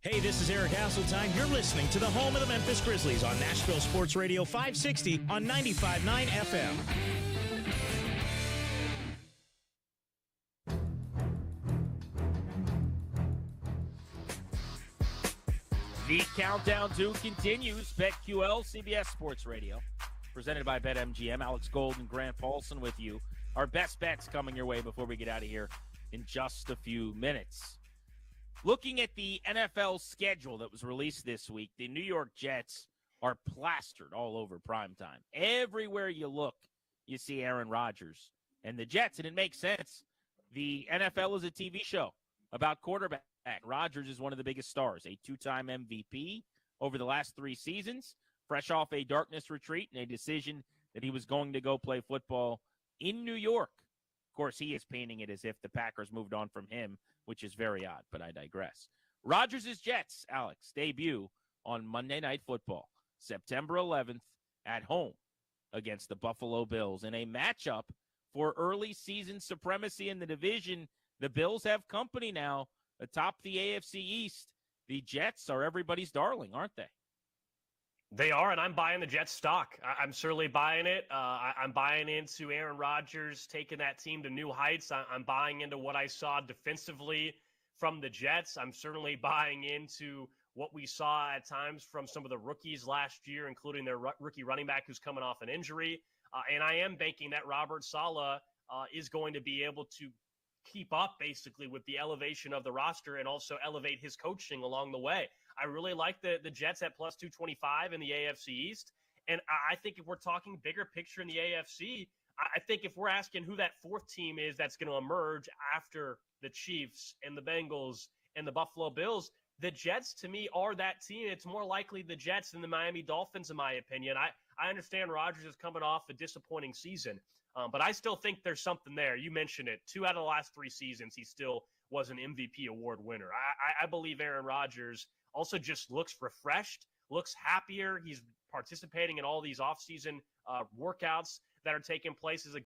Hey, this is Eric Hasseltine. You're listening to the home of the Memphis Grizzlies on Nashville Sports Radio 560 on 95.9 FM. The countdown to continues. BetQL, CBS Sports Radio, presented by BetMGM. Alex Gold and Grant Paulson with you. Our best bets coming your way before we get out of here in just a few minutes. Looking at the NFL schedule that was released this week, the New York Jets are plastered all over primetime. Everywhere you look, you see Aaron Rodgers and the Jets, and it makes sense. The NFL is a TV show about quarterback. Rodgers is one of the biggest stars, a two-time MVP over the last 3 seasons, fresh off a darkness retreat and a decision that he was going to go play football in New York. Of course, he is painting it as if the Packers moved on from him, which is very odd, but I digress. Rodgers' Jets, Alex, debut on Monday Night Football, September 11th at home against the Buffalo Bills in a matchup for early season supremacy in the division. The Bills have company now atop the AFC East. The Jets are everybody's darling, aren't they? They are, and I'm buying the Jets stock. I'm certainly buying it. I'm buying into Aaron Rodgers taking that team to new heights. I'm buying into what I saw defensively from the Jets. I'm certainly buying into what we saw at times from some of the rookies last year, including their rookie running back who's coming off an injury. And I am banking that Robert Saleh is going to be able to keep up basically with the elevation of the roster and also elevate his coaching along the way. I really like the Jets at plus 225 in the AFC East. And I think if we're talking bigger picture in the AFC, I think if we're asking who that fourth team is that's going to emerge after the Chiefs and the Bengals and the Buffalo Bills, the Jets to me are that team. It's more likely the Jets than the Miami Dolphins, in my opinion. I understand Rodgers is coming off a disappointing season, but I still think there's something there. You mentioned it. 2 out of the last 3 seasons, he still was an MVP award winner. I believe Aaron Rodgers also just looks refreshed, looks happier. He's participating in all these offseason workouts that are taking place as a